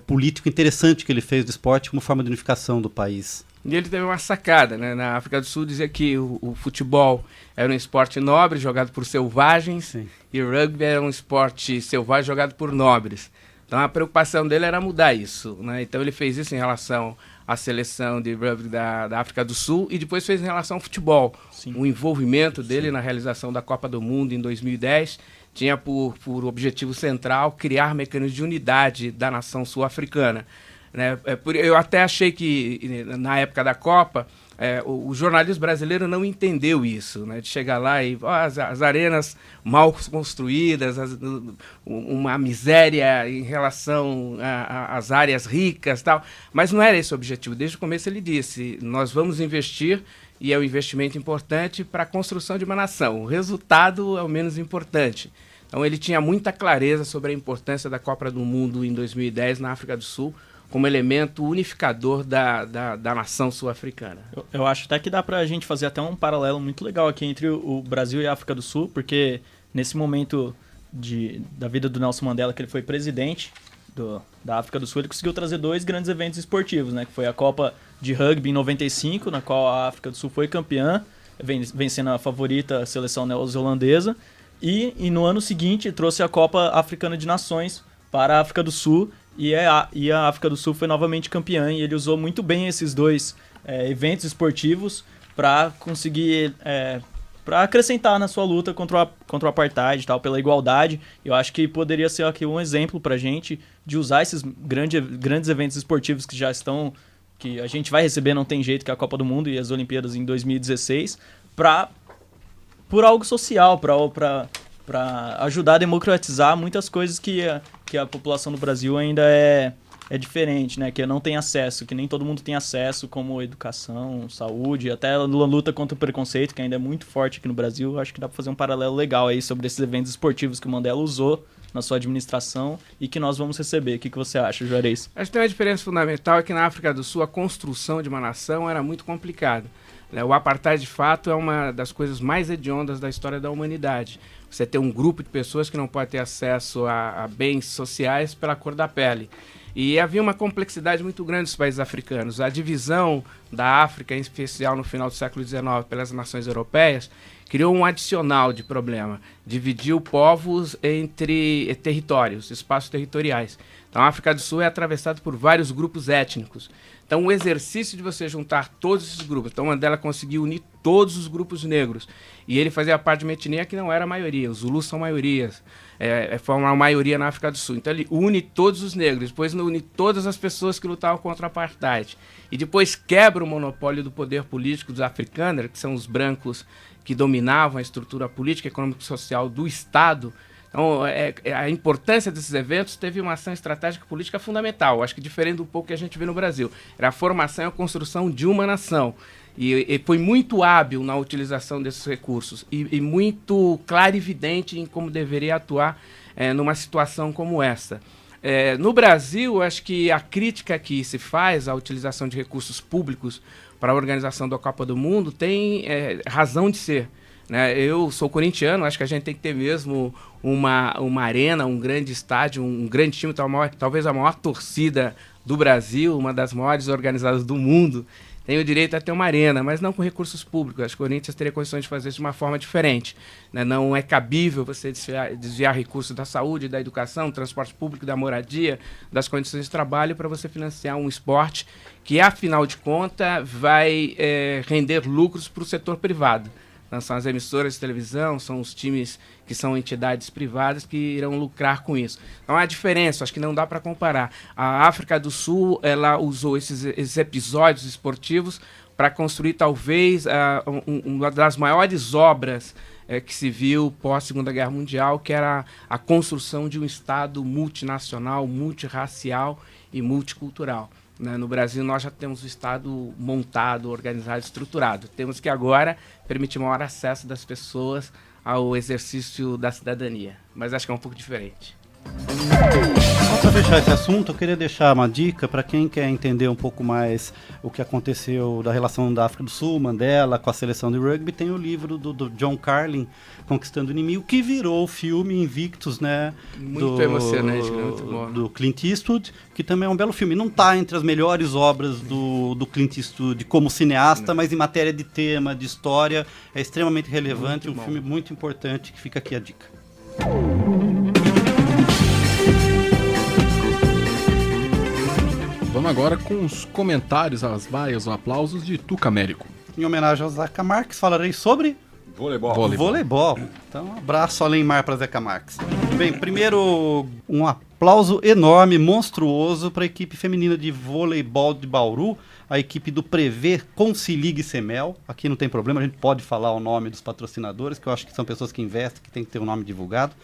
E: político interessante que ele fez do esporte como forma de unificação do país.
D: E ele teve uma sacada, né? Na África do Sul dizia que o futebol era um esporte nobre, jogado por selvagens,
E: Sim.
D: E o rugby era um esporte selvagem, jogado por nobres. Então a preocupação dele era mudar isso, né? Então ele fez isso em relação à seleção de rugby da África do Sul e depois fez em relação ao futebol.
C: Sim.
D: O envolvimento dele na realização da Copa do Mundo em 2010 tinha por objetivo central criar mecanismos de unidade da nação sul-africana. Né? Eu até achei que, na época da Copa, o jornalismo brasileiro não entendeu isso, né? De chegar lá e as arenas mal construídas, uma miséria em relação às áreas ricas e tal. Mas não era esse o objetivo. Desde o começo ele disse, nós vamos investir, e é um investimento importante para a construção de uma nação. O resultado é o menos importante. Então ele tinha muita clareza sobre a importância da Copa do Mundo em 2010 na África do Sul, como elemento unificador da nação sul-africana.
C: Eu acho até que dá pra gente fazer até um paralelo muito legal aqui entre o Brasil e a África do Sul, porque nesse momento da vida do Nelson Mandela, que ele foi presidente da África do Sul, ele conseguiu trazer 2 grandes eventos esportivos, né? Que foi a Copa de Rugby em 95, na qual a África do Sul foi campeã, vencendo a favorita a seleção neozelandesa. E no ano seguinte trouxe a Copa Africana de Nações para a África do Sul, e a África do Sul foi novamente campeã, e ele usou muito bem esses 2 eventos esportivos para conseguir... para acrescentar na sua luta contra o apartheid e tal, pela igualdade. Eu acho que poderia ser aqui um exemplo pra gente de usar esses grandes eventos esportivos que a gente vai receber, não tem jeito, que é a Copa do Mundo e as Olimpíadas em 2016, por algo social, para ajudar a democratizar muitas coisas que a população do Brasil ainda é diferente, né? Que não tem acesso, que nem todo mundo tem acesso, como educação, saúde, até a luta contra o preconceito, que ainda é muito forte aqui no Brasil. Acho que dá para fazer um paralelo legal aí sobre esses eventos esportivos que o Mandela usou na sua administração e que nós vamos receber. O que você acha, Juarez?
D: Acho que tem uma diferença fundamental, é que na África do Sul a construção de uma nação era muito complicada. O apartheid, de fato, é uma das coisas mais hediondas da história da humanidade. Você tem um grupo de pessoas que não pode ter acesso a bens sociais pela cor da pele. E havia uma complexidade muito grande dos países africanos. A divisão da África, em especial no final do século XIX, pelas nações europeias, criou um adicional de problema. Dividiu povos entre territórios, espaços territoriais. Então a África do Sul é atravessada por vários grupos étnicos. Então o exercício de você juntar todos esses grupos, então Mandela conseguiu unir todos os grupos negros. E ele fazia parte de uma etnia que não era a maioria, os Zulus são maiorias. Foi uma maioria na África do Sul. Então ele une todos os negros, depois une todas as pessoas que lutavam contra o apartheid. E depois quebra o monopólio do poder político dos afrikaners, que são os brancos que dominavam a estrutura política, econômica e social do Estado. Então, a importância desses eventos teve uma ação estratégica política fundamental, acho que diferente do pouco que a gente vê no Brasil. Era a formação e a construção de uma nação. E foi muito hábil na utilização desses recursos e muito clarividente em como deveria atuar numa situação como essa. No Brasil, acho que a crítica que se faz à utilização de recursos públicos para a organização da Copa do Mundo tem razão de ser. Eu sou corintiano, acho que a gente tem que ter mesmo uma arena, um grande estádio, um grande time, talvez a maior torcida do Brasil, uma das maiores organizadas do mundo, tem o direito a ter uma arena, mas não com recursos públicos. Acho que o Corinthians teria condições de fazer isso de uma forma diferente. Não é cabível você desviar recursos da saúde, da educação, do transporte público, da moradia, das condições de trabalho para você financiar um esporte que, afinal de contas, vai render lucros para o setor privado. Então, são as emissoras de televisão, são os times que são entidades privadas que irão lucrar com isso. Então há diferença, acho que não dá para comparar. A África do Sul, ela usou esses episódios esportivos para construir talvez uma das maiores obras que se viu pós-Segunda Guerra Mundial, que era a construção de um Estado multinacional, multirracial e multicultural. No Brasil, nós já temos o Estado montado, organizado, estruturado. Temos que agora permitir maior acesso das pessoas ao exercício da cidadania. Mas acho que é um pouco diferente.
E: Só para fechar esse assunto, eu queria deixar uma dica para quem quer entender um pouco mais o que aconteceu da relação da África do Sul, Mandela, com a seleção de rugby. Tem o livro do John Carlin, Conquistando o Inimigo, que virou o filme Invictus, né?
D: Muito emocionante, muito bom.
E: Do Clint Eastwood, que também é um belo filme. Não está entre as melhores obras do Clint Eastwood como cineasta, mas em matéria de tema, de história, é extremamente relevante, um filme muito importante, que fica aqui a dica.
B: Vamos agora com os comentários, as vaias, os aplausos de Tuca Américo.
E: Em homenagem ao Zeca Marques, falarei sobre voleibol. Então, um abraço além mar para Zeca Marques. Bem, primeiro, um aplauso enorme, monstruoso para a equipe feminina de voleibol de Bauru, a equipe do Prevê Concilig Semel. Aqui não tem problema, a gente pode falar o nome dos patrocinadores, que eu acho que são pessoas que investem, que tem que ter o nome divulgado.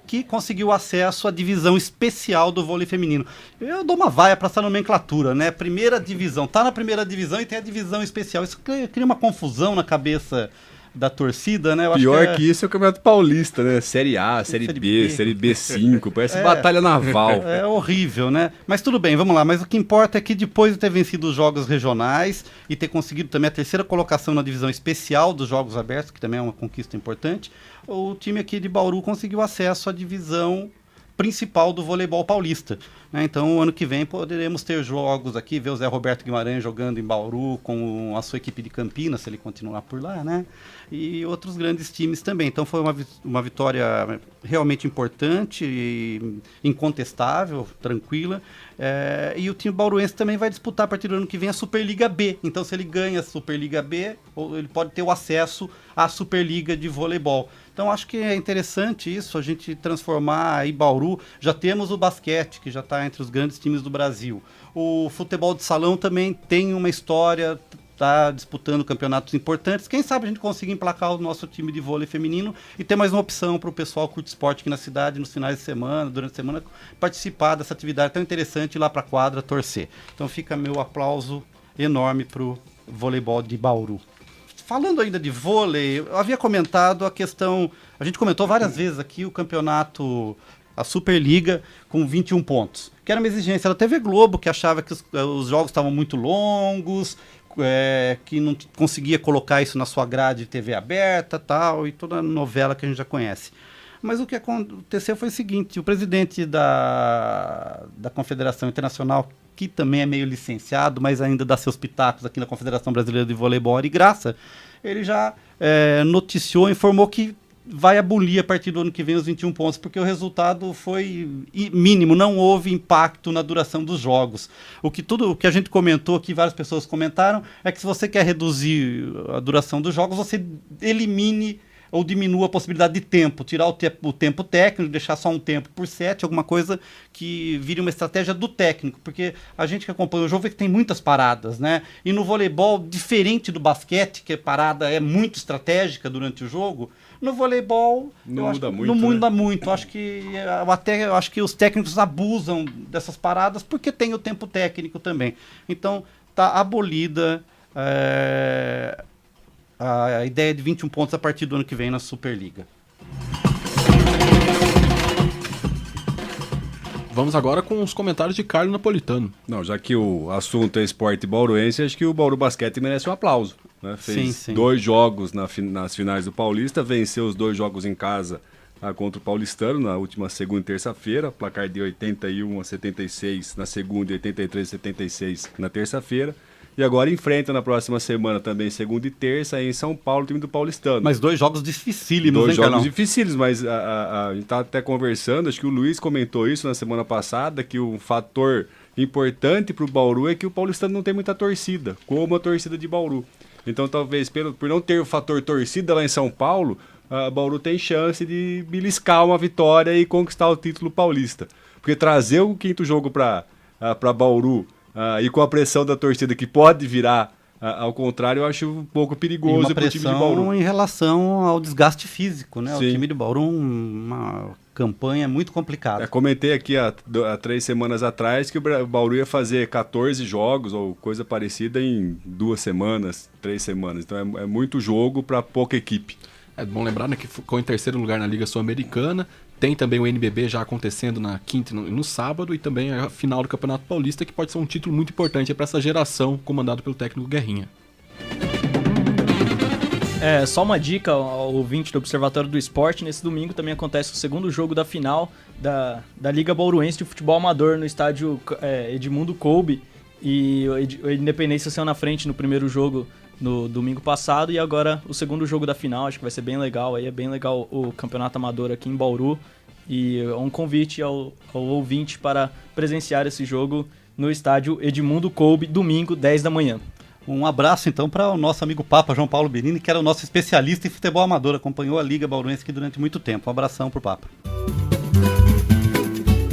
E: Que conseguiu acesso à divisão especial do vôlei feminino. Eu dou uma vaia para essa nomenclatura, né? Primeira divisão, tá na primeira divisão e tem a divisão especial. Isso cria uma confusão na cabeça da torcida, né? Eu
F: Pior
E: acho
F: que isso é o Campeonato Paulista, né? Série A, Série B, Série B5, parece batalha naval.
E: É horrível, né? Mas tudo bem, vamos lá. Mas o que importa é que depois de ter vencido os jogos regionais e ter conseguido também a terceira colocação na divisão especial dos Jogos Abertos, que também é uma conquista importante, o time aqui de Bauru conseguiu acesso à divisão principal do voleibol paulista, né? Então, ano que vem poderemos ter jogos aqui, ver o Zé Roberto Guimarães jogando em Bauru com a sua equipe de Campinas, se ele continuar por lá, né? E outros grandes times também. Então, foi uma vitória realmente importante, e incontestável, tranquila. E o time bauruense também vai disputar a partir do ano que vem a Superliga B. Então, se ele ganha a Superliga B, ele pode ter o acesso à Superliga de voleibol. Então, acho que é interessante isso, a gente transformar aí Bauru. Já temos o basquete, que já está entre os grandes times do Brasil. O futebol de salão também tem uma história, está disputando campeonatos importantes. Quem sabe a gente consiga emplacar o nosso time de vôlei feminino e ter mais uma opção para o pessoal que curte esporte aqui na cidade, nos finais de semana, durante a semana, participar dessa atividade tão interessante, ir lá para a quadra torcer. Então fica meu aplauso enorme para o voleibol de Bauru. Falando ainda de vôlei, eu havia comentado a questão, a gente comentou várias vezes aqui o campeonato, a Superliga com 21 pontos, que era uma exigência da TV Globo, que achava que os jogos estavam muito longos, que não conseguia colocar isso na sua grade de TV aberta, tal, e toda a novela que a gente já conhece. Mas o que aconteceu foi o seguinte: o presidente da Confederação Internacional, que também é meio licenciado, mas ainda dá seus pitacos aqui na Confederação Brasileira de Voleibol e Graça, ele já noticiou, informou que vai abolir a partir do ano que vem os 21 pontos, porque o resultado foi mínimo, não houve impacto na duração dos jogos. O que a gente comentou aqui, várias pessoas comentaram, é que se você quer reduzir a duração dos jogos, você elimine ou diminua a possibilidade de tempo, tirar o tempo técnico, deixar só um tempo por set, alguma coisa que vire uma estratégia do técnico, porque a gente que acompanha o jogo vê que tem muitas paradas, né? E no voleibol, diferente do basquete, que a parada é muito estratégica durante o jogo, no voleibol não muda muito. Acho que os técnicos abusam dessas paradas porque tem o tempo técnico também. Então, está abolida a ideia de 21 pontos a partir do ano que vem na Superliga.
B: Vamos agora com os comentários de Carlos Napolitano.
F: Não, já que o assunto é esporte bauruense, acho que o Bauru Basquete merece um aplauso, né? Fez
E: sim.
F: 2 jogos nas finais do Paulista, venceu os 2 jogos em casa contra o Paulistano na última segunda e terça-feira, placar de 81-76 na segunda e 83-76 na terça-feira. E agora enfrenta na próxima semana também, segunda e terça, aí em São Paulo, o time do Paulistano.
E: Mas 2 jogos dificílimos,
F: 2
E: hein,
F: jogos
E: Carlão?
F: dificílimos, mas a gente tá até conversando, acho que o Luiz comentou isso na semana passada, que um fator importante para o Bauru é que o Paulistano não tem muita torcida, como a torcida de Bauru. Então talvez por não ter o fator torcida lá em São Paulo, a Bauru tem chance de beliscar uma vitória e conquistar o título paulista. Porque trazer o 5º jogo para Bauru, e com a pressão da torcida que pode virar ao contrário, eu acho um pouco perigoso para o time de Bauru.
E: Em relação ao desgaste físico, né?
F: Sim.
E: O time de Bauru, uma campanha muito complicada.
F: Comentei aqui há 3 semanas atrás que o Bauru ia fazer 14 jogos ou coisa parecida em 2 semanas, 3 semanas. Então é muito jogo para pouca equipe.
B: É bom lembrar, né, que ficou em 3º lugar na Liga Sul-Americana. Tem também o NBB já acontecendo na quinta e no sábado, e também a final do Campeonato Paulista, que pode ser um título muito importante para essa geração comandada pelo técnico Guerrinha.
C: Só uma dica ao ouvinte do Observatório do Esporte: nesse domingo também acontece o 2º jogo da final da Liga Bauruense de Futebol Amador no estádio Edmundo Kolbe, e o Independência saiu na frente no primeiro jogo no domingo passado, e agora o 2º jogo da final. Acho que vai ser bem legal. Aí é bem legal o campeonato amador aqui em Bauru, e um convite ao ouvinte para presenciar esse jogo no estádio Edmundo Kolbe, domingo, 10 da manhã.
E: Um abraço então para o nosso amigo Papa João Paulo Benini, que era o nosso especialista em futebol amador, acompanhou a Liga Bauruense aqui durante muito tempo. Um abração pro Papa.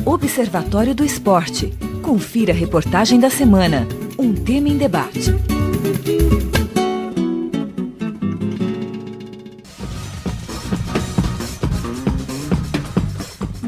G: Observatório do Esporte. Confira a reportagem da semana. Um tema em debate.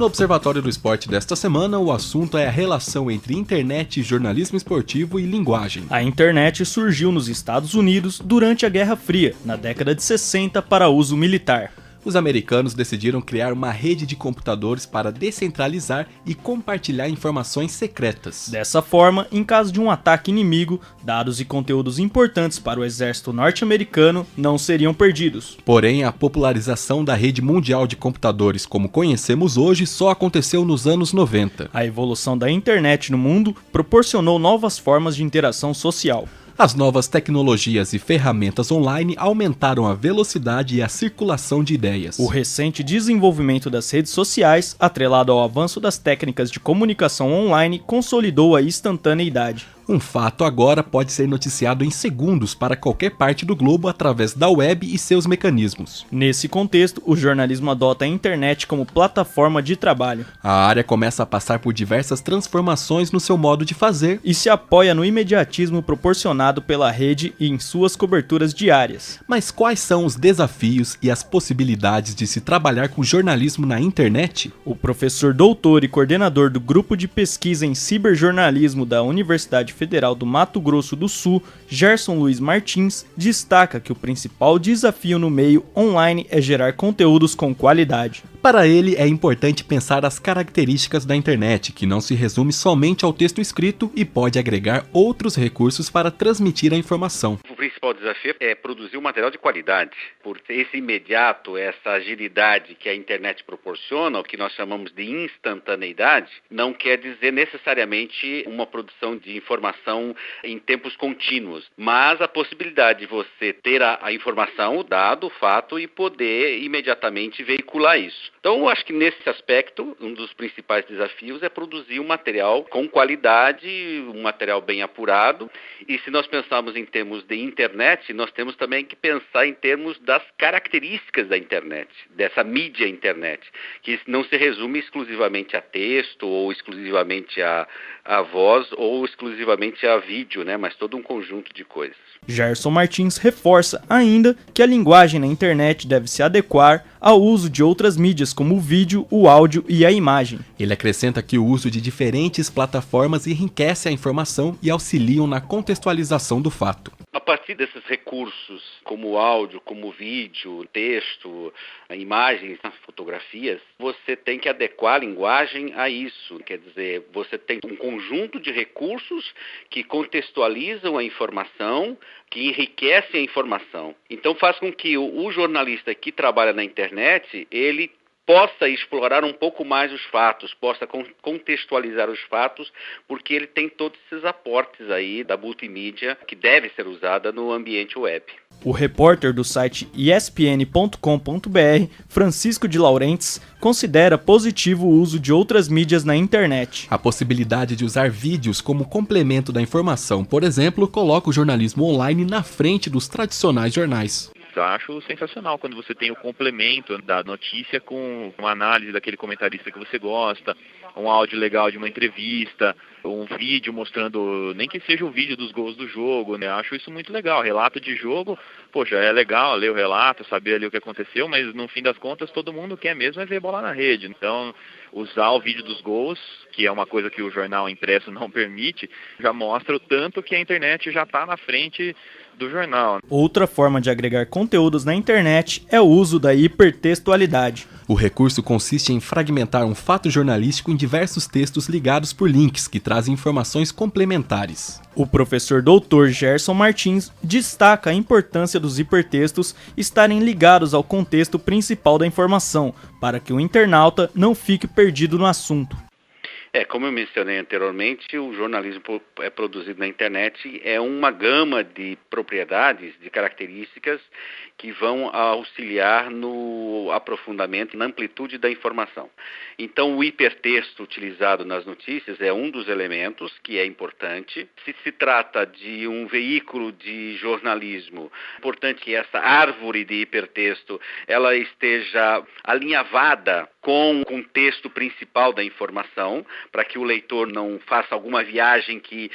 B: No Observatório do Esporte desta semana, o assunto é a relação entre internet, jornalismo esportivo e linguagem.
C: A internet surgiu nos Estados Unidos durante a Guerra Fria, na década de 60, para uso militar.
B: Os americanos decidiram criar uma rede de computadores para descentralizar e compartilhar informações secretas.
C: Dessa forma, em caso de um ataque inimigo, dados e conteúdos importantes para o exército norte-americano não seriam perdidos.
B: Porém, a popularização da rede mundial de computadores como conhecemos hoje só aconteceu nos anos 90.
C: A evolução da internet no mundo proporcionou novas formas de interação social.
B: As novas tecnologias e ferramentas online aumentaram a velocidade e a circulação de ideias.
C: O recente desenvolvimento das redes sociais, atrelado ao avanço das técnicas de comunicação online, consolidou a instantaneidade.
B: Um fato agora pode ser noticiado em segundos para qualquer parte do globo através da web e seus mecanismos.
C: Nesse contexto, o jornalismo adota a internet como plataforma de trabalho.
B: A área começa a passar por diversas transformações no seu modo de fazer
C: e se apoia no imediatismo proporcionado pela rede e em suas coberturas diárias.
B: Mas quais são os desafios e as possibilidades de se trabalhar com jornalismo na internet?
C: O professor doutor e coordenador do Grupo de Pesquisa em Ciberjornalismo da Universidade Federal do Mato Grosso do Sul, Gerson Luiz Martins, destaca que o principal desafio no meio online é gerar conteúdos com qualidade.
B: Para ele, é importante pensar as características da internet, que não se resume somente ao texto escrito e pode agregar outros recursos para transmitir a informação.
H: O principal desafio é produzir um material de qualidade. Por esse imediato, essa agilidade que a internet proporciona, o que nós chamamos de instantaneidade, não quer dizer necessariamente uma produção de informação em tempos contínuos, mas a possibilidade de você ter a informação, o dado, o fato e poder imediatamente veicular isso. Então, eu acho que nesse aspecto, um dos principais desafios é produzir um material com qualidade, um material bem apurado. E se nós pensarmos em termos de internet, nós temos também que pensar em termos das características da internet, dessa mídia internet, que não se resume exclusivamente a texto, ou exclusivamente a voz, ou exclusivamente a vídeo, né? Mas todo um conjunto de coisas.
C: Gerson Martins reforça ainda que a linguagem na internet deve se adequar ao uso de outras mídias como o vídeo, o áudio e a imagem.
B: Ele acrescenta que o uso de diferentes plataformas enriquece a informação e auxiliam na contextualização do fato.
H: A partir desses recursos, como o áudio, como o vídeo, texto, imagens, fotografias, você tem que adequar a linguagem a isso. Quer dizer, você tem um conjunto de recursos que contextualizam a informação, que enriquecem a informação. Então faz com que o jornalista que trabalha na internet, ele possa explorar um pouco mais os fatos, possa contextualizar os fatos, porque ele tem todos esses aportes aí da multimídia que deve ser usada no ambiente web.
C: O repórter do site espn.com.br, Francisco de Laurentiis, considera positivo o uso de outras mídias na internet.
B: A possibilidade de usar vídeos como complemento da informação, por exemplo, coloca o jornalismo online na frente dos tradicionais jornais.
I: Eu acho sensacional quando você tem o complemento da notícia com uma análise daquele comentarista que você gosta, um áudio legal de uma entrevista, um vídeo mostrando, nem que seja o vídeo dos gols do jogo, né? Eu acho isso muito legal. Relato de jogo, poxa, é legal ler o relato, saber ali o que aconteceu, mas no fim das contas todo mundo quer mesmo é ver bola na rede. Então, usar o vídeo dos gols, que é uma coisa que o jornal impresso não permite, já mostra o tanto que a internet já está na frente do jornal.
C: Outra forma de agregar conteúdos na internet é o uso da hipertextualidade.
B: O recurso consiste em fragmentar um fato jornalístico em diversos textos ligados por links que trazem informações complementares.
C: O professor doutor Gerson Martins destaca a importância dos hipertextos estarem ligados ao contexto principal da informação, para que o internauta não fique perdido no assunto.
H: Como eu mencionei anteriormente, o jornalismo é produzido na internet, é uma gama de propriedades, de características que vão auxiliar no aprofundamento, na amplitude da informação. Então, o hipertexto utilizado nas notícias é um dos elementos que é importante. Se trata de um veículo de jornalismo, é importante que essa árvore de hipertexto ela esteja alinhavada com o contexto principal da informação, para que o leitor não faça alguma viagem que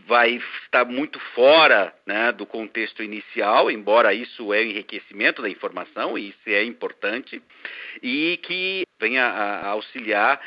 H: vai estar muito fora, né, do contexto inicial, embora isso é o enriquecimento da informação, e isso é importante, e que venha a auxiliar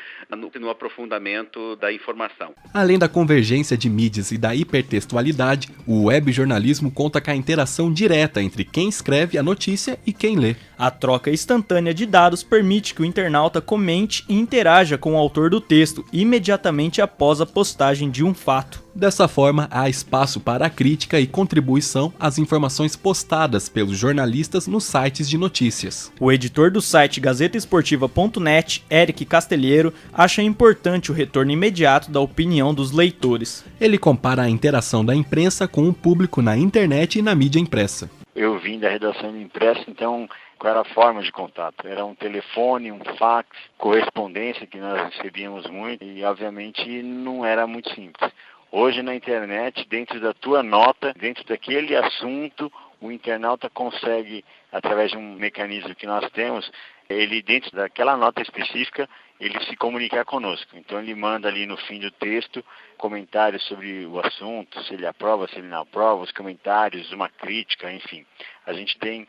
H: no aprofundamento da informação.
B: Além da convergência de mídias e da hipertextualidade, o webjornalismo conta com a interação direta entre quem escreve a notícia e quem lê.
C: A troca instantânea de dados permite que o internauta comente e interaja com o autor do texto imediatamente após a postagem de um fato.
B: Dessa forma, há espaço para a crítica e contribuição às informações postadas pelos jornalistas nos sites de notícias.
C: O editor do site GazetaEsportiva.net, Eric Castelheiro, acha importante o retorno imediato da opinião dos leitores.
B: Ele compara a interação da imprensa com o público na internet e na mídia impressa.
J: Eu vim da redação impressa, então qual era a forma de contato? Era um telefone, um fax, correspondência que nós recebíamos muito e obviamente não era muito simples. Hoje na internet, dentro da tua nota, dentro daquele assunto, o internauta consegue, através de um mecanismo que nós temos, ele dentro daquela nota específica, ele se comunicar conosco. Então ele manda ali no fim do texto comentários sobre o assunto, se ele aprova, se ele não aprova, os comentários, uma crítica, enfim. A gente tem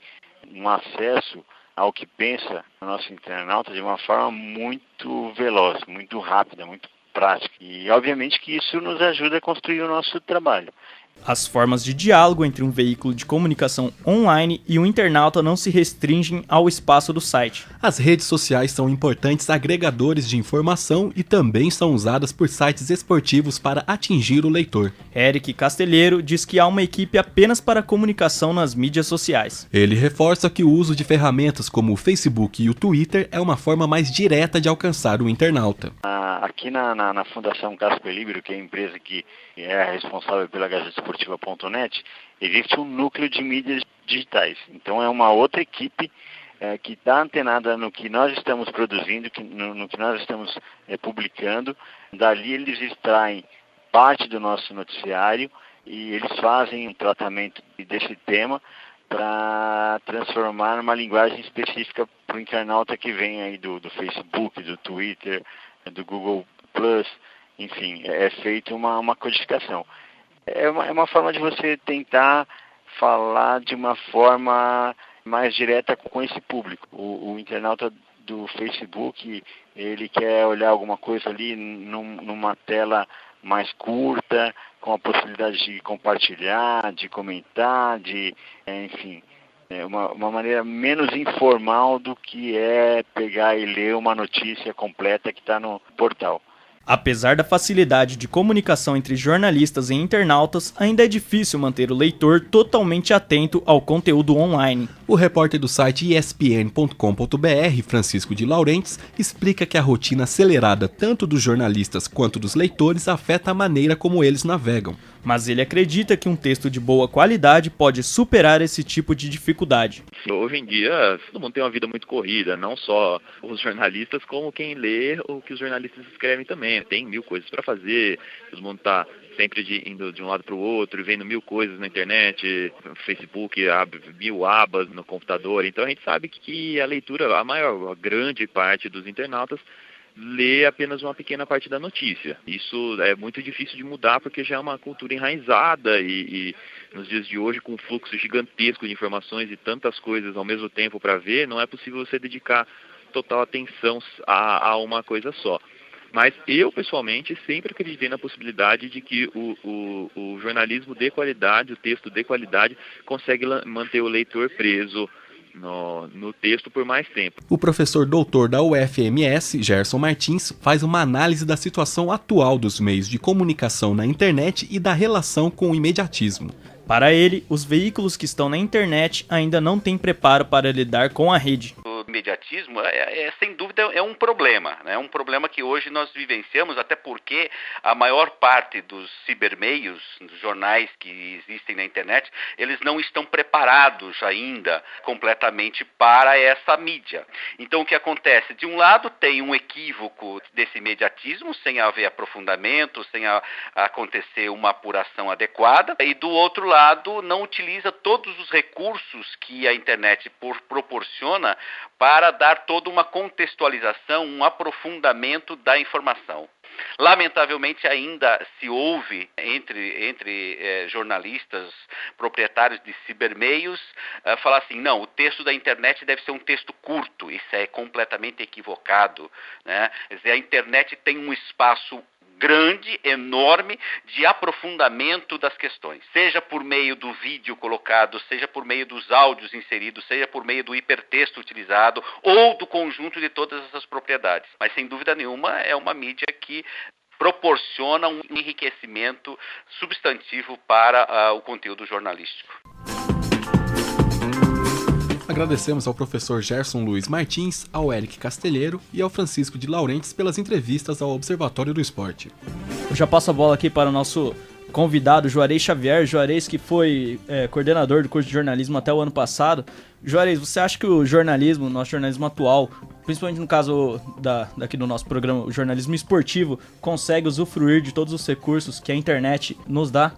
J: um acesso ao que pensa o nosso internauta de uma forma muito veloz, muito rápida, muito prática. E obviamente que isso nos ajuda a construir o nosso trabalho.
C: As formas de diálogo entre um veículo de comunicação online e um internauta não se restringem ao espaço do site.
B: As redes sociais são importantes agregadores de informação e também são usadas por sites esportivos para atingir o leitor.
C: Eric Castelheiro diz que há uma equipe apenas para comunicação nas mídias sociais.
B: Ele reforça que o uso de ferramentas como o Facebook e o Twitter é uma forma mais direta de alcançar o internauta.
J: Aqui na Fundação Casper Libero, que é a empresa que é responsável pela GazetaEsportiva.net, existe um núcleo de mídias digitais. Então é uma outra equipe que está antenada no que nós estamos produzindo, no que nós estamos publicando. Dali eles extraem parte do nosso noticiário e eles fazem um tratamento desse tema para transformar numa linguagem específica para o internauta que vem aí do Facebook, do Twitter, do Google+, enfim, é feita uma codificação. É uma forma de você tentar falar de uma forma mais direta com esse público. O internauta do Facebook, ele quer olhar alguma coisa ali numa tela mais curta, com a possibilidade de compartilhar, de comentar, enfim, uma maneira menos informal do que é pegar e ler uma notícia completa que está no portal.
C: Apesar da facilidade de comunicação entre jornalistas e internautas, ainda é difícil manter o leitor totalmente atento ao conteúdo online.
B: O repórter do site espn.com.br, Francisco de Laurentes, explica que a rotina acelerada tanto dos jornalistas quanto dos leitores afeta a maneira como eles navegam.
C: Mas ele acredita que um texto de boa qualidade pode superar esse tipo de dificuldade.
I: Hoje em dia, todo mundo tem uma vida muito corrida, não só os jornalistas, como quem lê o que os jornalistas escrevem também. Tem 1000 coisas para fazer, todo mundo está sempre indo de um lado para o outro, vendo 1000 coisas na internet, no Facebook, abre 1000 abas no computador. Então a gente sabe que a leitura, a grande parte dos internautas, lê apenas uma pequena parte da notícia. Isso é muito difícil de mudar porque já é uma cultura enraizada e nos dias de hoje, com um fluxo gigantesco de informações e tantas coisas ao mesmo tempo para ver, não é possível você dedicar total atenção a uma coisa só. Mas eu, pessoalmente, sempre acreditei na possibilidade de que o jornalismo de qualidade, o texto de qualidade, consegue manter o leitor preso no texto por mais tempo.
B: O professor doutor da UFMS, Gerson Martins, faz uma análise da situação atual dos meios de comunicação na internet e da relação com o imediatismo.
C: Para ele, os veículos que estão na internet ainda não têm preparo para lidar com a rede.
H: O imediatismo, sem dúvida, é um problema, né? É um problema que hoje nós vivenciamos, até porque a maior parte dos cibermeios, dos jornais que existem na internet, eles não estão preparados ainda completamente para essa mídia. Então, o que acontece? De um lado, tem um equívoco desse imediatismo, sem haver aprofundamento, sem acontecer uma apuração adequada, e do outro lado, não utiliza todos os recursos que a internet proporciona para dar toda uma contextualização, um aprofundamento da informação. Lamentavelmente ainda se ouve entre jornalistas, proprietários de cibermeios, falar assim, não, o texto da internet deve ser um texto curto. Isso é completamente equivocado, né? Quer dizer, a internet tem um espaço grande, enorme, de aprofundamento das questões, seja por meio do vídeo colocado, seja por meio dos áudios inseridos, seja por meio do hipertexto utilizado, ou do conjunto de todas essas propriedades. Mas, sem dúvida nenhuma, é uma mídia que proporciona um enriquecimento substantivo para o conteúdo jornalístico.
B: Agradecemos ao professor Gerson Luiz Martins, ao Eric Castelheiro e ao Francisco de Laurentiis pelas entrevistas ao Observatório do Esporte.
C: Eu já passo a bola aqui para o nosso convidado, Juarez Xavier. Juarez, que foi coordenador do curso de jornalismo até o ano passado. Juarez, você acha que o jornalismo, nosso jornalismo atual, principalmente no caso daqui do nosso programa, o jornalismo esportivo, consegue usufruir de todos os recursos que a internet nos dá?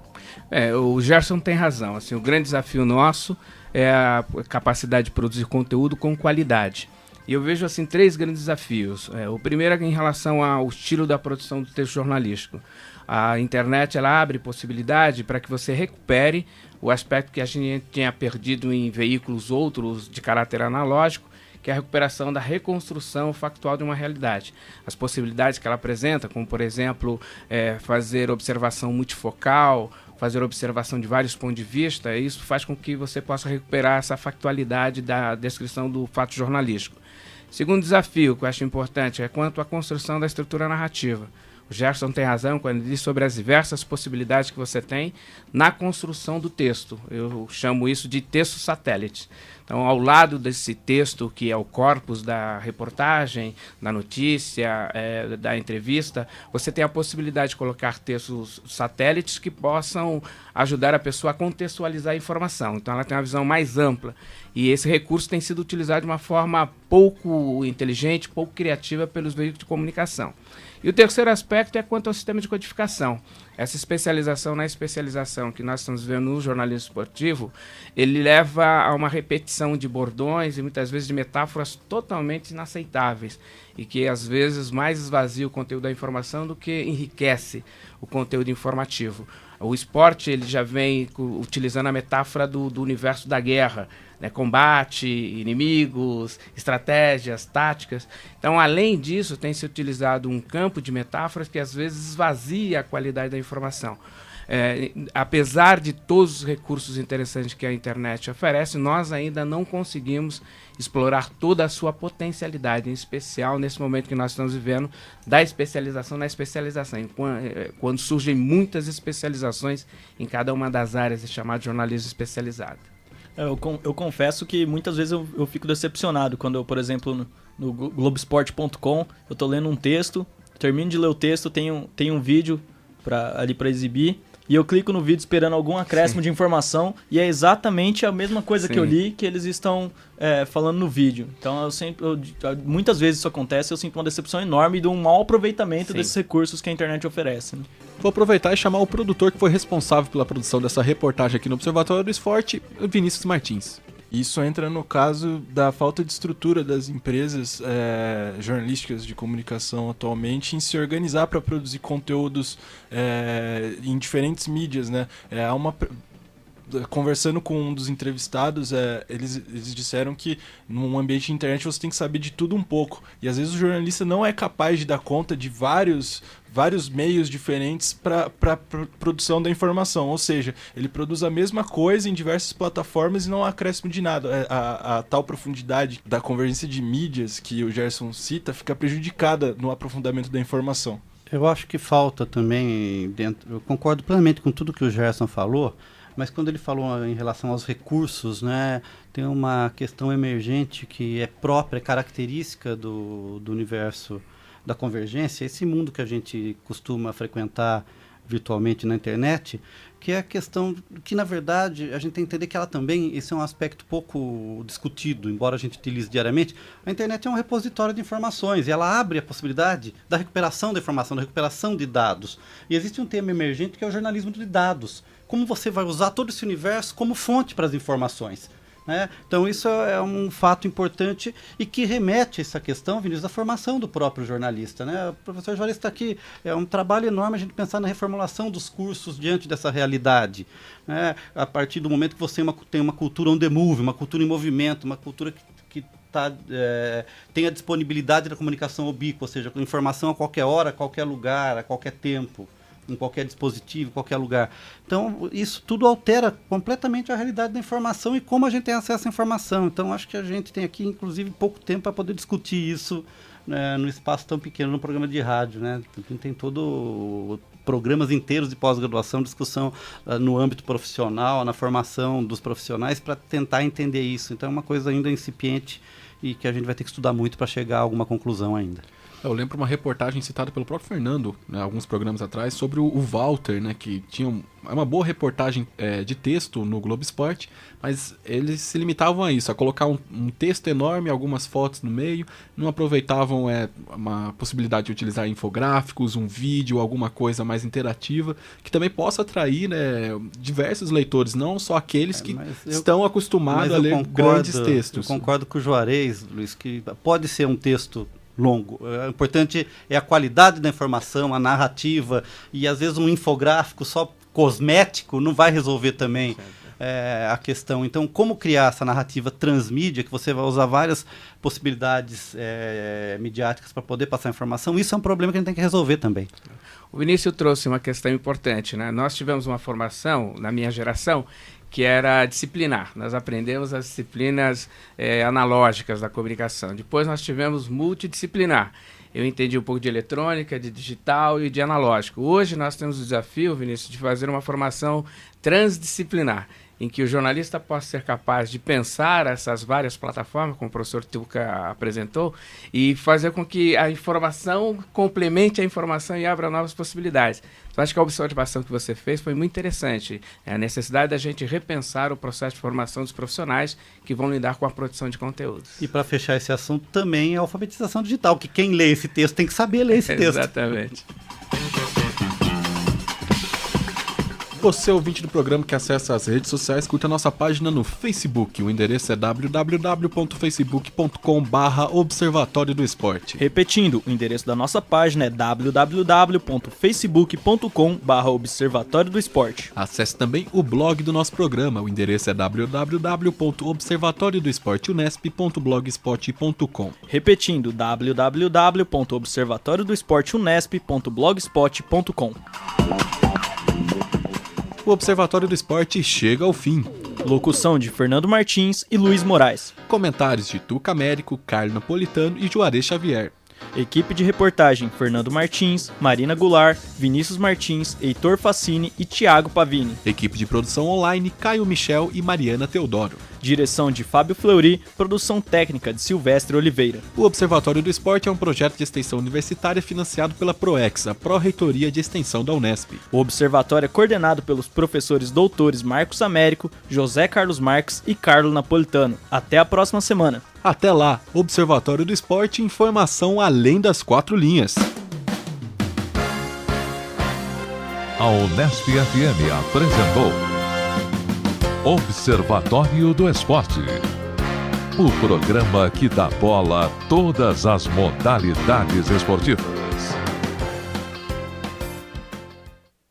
D: O Gerson tem razão. Assim, o grande desafio nosso é a capacidade de produzir conteúdo com qualidade. E eu vejo assim 3 grandes desafios. O primeiro é em relação ao estilo da produção do texto jornalístico. A internet ela abre possibilidade para que você recupere o aspecto que a gente tinha perdido em veículos outros de caráter analógico, que é a recuperação da reconstrução factual de uma realidade. As possibilidades que ela apresenta, como por exemplo, fazer observação multifocal, fazer observação de vários pontos de vista, isso faz com que você possa recuperar essa factualidade da descrição do fato jornalístico. Segundo desafio, que eu acho importante, é quanto à construção da estrutura narrativa. O Gerson tem razão quando ele diz sobre as diversas possibilidades que você tem na construção do texto. Eu chamo isso de texto satélite. Então, ao lado desse texto, que é o corpus da reportagem, da notícia, da entrevista, você tem a possibilidade de colocar textos satélites que possam ajudar a pessoa a contextualizar a informação. Então, ela tem uma visão mais ampla. E esse recurso tem sido utilizado de uma forma pouco inteligente, pouco criativa pelos veículos de comunicação. E o terceiro aspecto é quanto ao sistema de codificação. Essa especialização na especialização que nós estamos vendo no jornalismo esportivo, ele leva a uma repetição de bordões e muitas vezes de metáforas totalmente inaceitáveis e que às vezes mais esvazia o conteúdo da informação do que enriquece o conteúdo informativo. O esporte ele já vem utilizando a metáfora do universo da guerra, né? Combate, inimigos, estratégias, táticas. Então, além disso, tem se utilizado um campo de metáforas que às vezes esvazia a qualidade da informação. Apesar de todos os recursos interessantes que a internet oferece, nós ainda não conseguimos explorar toda a sua potencialidade, em especial nesse momento que nós estamos vivendo da especialização na especialização, quando surgem muitas especializações em cada uma das áreas chamado jornalismo especializado.
C: Eu confesso que muitas vezes eu fico decepcionado quando eu, por exemplo, no Globesport.com, eu estou lendo um texto, termino de ler o texto, tem um vídeo ali para exibir, e eu clico no vídeo esperando algum acréscimo de informação, e é exatamente a mesma coisa que eu li que eles estão falando no vídeo. Então, muitas vezes isso acontece, eu sinto uma decepção enorme de um mau aproveitamento desses recursos que a internet oferece. Né?
B: Vou aproveitar e chamar o produtor que foi responsável pela produção dessa reportagem aqui no Observatório do Esporte, Vinícius Martins.
K: Isso entra no caso da falta de estrutura das empresas jornalísticas de comunicação atualmente em se organizar para produzir conteúdos em diferentes mídias, né? Conversando com um dos entrevistados, eles disseram que num ambiente de internet você tem que saber de tudo um pouco. E às vezes o jornalista não é capaz de dar conta de vários meios diferentes para produção da informação. Ou seja, ele produz a mesma coisa em diversas plataformas e não há acréscimo de nada. A tal profundidade da convergência de mídias que o Gerson cita fica prejudicada no aprofundamento da informação.
E: Eu acho que falta também, eu concordo plenamente com tudo que o Gerson falou, mas quando ele falou em relação aos recursos, né, tem uma questão emergente que é própria, característica do universo da convergência, esse mundo que a gente costuma frequentar virtualmente na internet, que é a questão que, na verdade, a gente tem que entender que ela também, esse é um aspecto pouco discutido, embora a gente utilize diariamente, a internet é um repositório de informações e ela abre a possibilidade da recuperação da informação, da recuperação de dados. E existe um tema emergente que é o jornalismo de dados. Como você vai usar todo esse universo como fonte para as informações? né? Então isso é um fato importante e que remete a essa questão, Vinícius, da formação do próprio jornalista, né? O professor Juarez está aqui, é um trabalho enorme a gente pensar na reformulação dos cursos diante dessa realidade, né? A partir do momento que você tem uma cultura on the move, uma cultura em movimento, uma cultura que tem a disponibilidade da comunicação ubíqua, ou seja, com informação a qualquer hora, a qualquer lugar, a qualquer tempo, em qualquer dispositivo, em qualquer lugar. Então, isso tudo altera completamente a realidade da informação e como a gente tem acesso à informação. Então, acho que a gente tem aqui, inclusive, pouco tempo para poder discutir isso, né, no espaço tão pequeno, no programa de rádio, né? Tem programas inteiros de pós-graduação, discussão no âmbito profissional, na formação dos profissionais, para tentar entender isso. Então, é uma coisa ainda incipiente e que a gente vai ter que estudar muito para chegar a alguma conclusão ainda.
B: Eu lembro uma reportagem citada pelo próprio Fernando, né, alguns programas atrás, sobre o Walter, né, que tinha uma boa reportagem de texto no Globo Esporte, mas eles se limitavam a isso, a colocar um texto enorme, algumas fotos no meio, não aproveitavam uma possibilidade de utilizar infográficos, um vídeo, alguma coisa mais interativa, que também possa atrair, né, diversos leitores, não só aqueles que estão acostumados a ler grandes textos.
E: Eu concordo com o Juarez, Luiz, que pode ser um texto longo. O importante é a qualidade da informação, a narrativa, e às vezes um infográfico só cosmético não vai resolver também a questão. Então, como criar essa narrativa transmídia, que você vai usar várias possibilidades midiáticas para poder passar informação, isso é um problema que a gente tem que resolver também.
D: O Vinícius trouxe uma questão importante, né? Nós tivemos uma formação, na minha geração, que era disciplinar. Nós aprendemos as disciplinas analógicas da comunicação. Depois nós tivemos multidisciplinar. Eu entendi um pouco de eletrônica, de digital e de analógico. Hoje nós temos o desafio, Vinícius, de fazer uma formação transdisciplinar, em que o jornalista possa ser capaz de pensar essas várias plataformas, como o professor Tuca apresentou, e fazer com que a informação complemente a informação e abra novas possibilidades. Então, acho que a observação que você fez foi muito interessante. A necessidade da gente repensar o processo de formação dos profissionais que vão lidar com a produção de conteúdos.
E: E para fechar esse assunto, também a alfabetização digital, que quem lê esse texto tem que saber ler esse texto.
D: Exatamente.
B: Você, ouvinte do programa que acessa as redes sociais, curta a nossa página no Facebook. O endereço é www.facebook.com/Observatório do Esporte.
C: Repetindo, o endereço da nossa página é www.facebook.com/Observatório do Esporte.
B: Acesse também o blog do nosso programa. O endereço é www.observatoriodoesporteunesp.blogspot.com.
C: Repetindo, www.observatoriodoesporteunesp.blogspot.com.
B: O Observatório do Esporte chega ao fim.
C: Locução de Fernando Martins e Luiz Moraes.
B: Comentários de Tuca Américo, Carlos Napolitano e Juarez Xavier.
C: Equipe de reportagem: Fernando Martins, Marina Goulart, Vinícius Martins, Heitor Facini e Thiago Pavini.
B: Equipe de produção online: Caio Michel e Mariana Teodoro.
C: Direção de Fábio Fleury, produção técnica de Silvestre Oliveira.
B: O Observatório do Esporte é um projeto de extensão universitária financiado pela PROEX, a Pró-Reitoria de Extensão da Unesp.
C: O Observatório é coordenado pelos professores doutores Marcos Américo, José Carlos Marques e Carlos Napolitano. Até a próxima semana.
B: Até lá, Observatório do Esporte, informação além das 4 linhas.
A: A Unesp FM apresentou Observatório do Esporte, o programa que dá bola a todas as modalidades esportivas.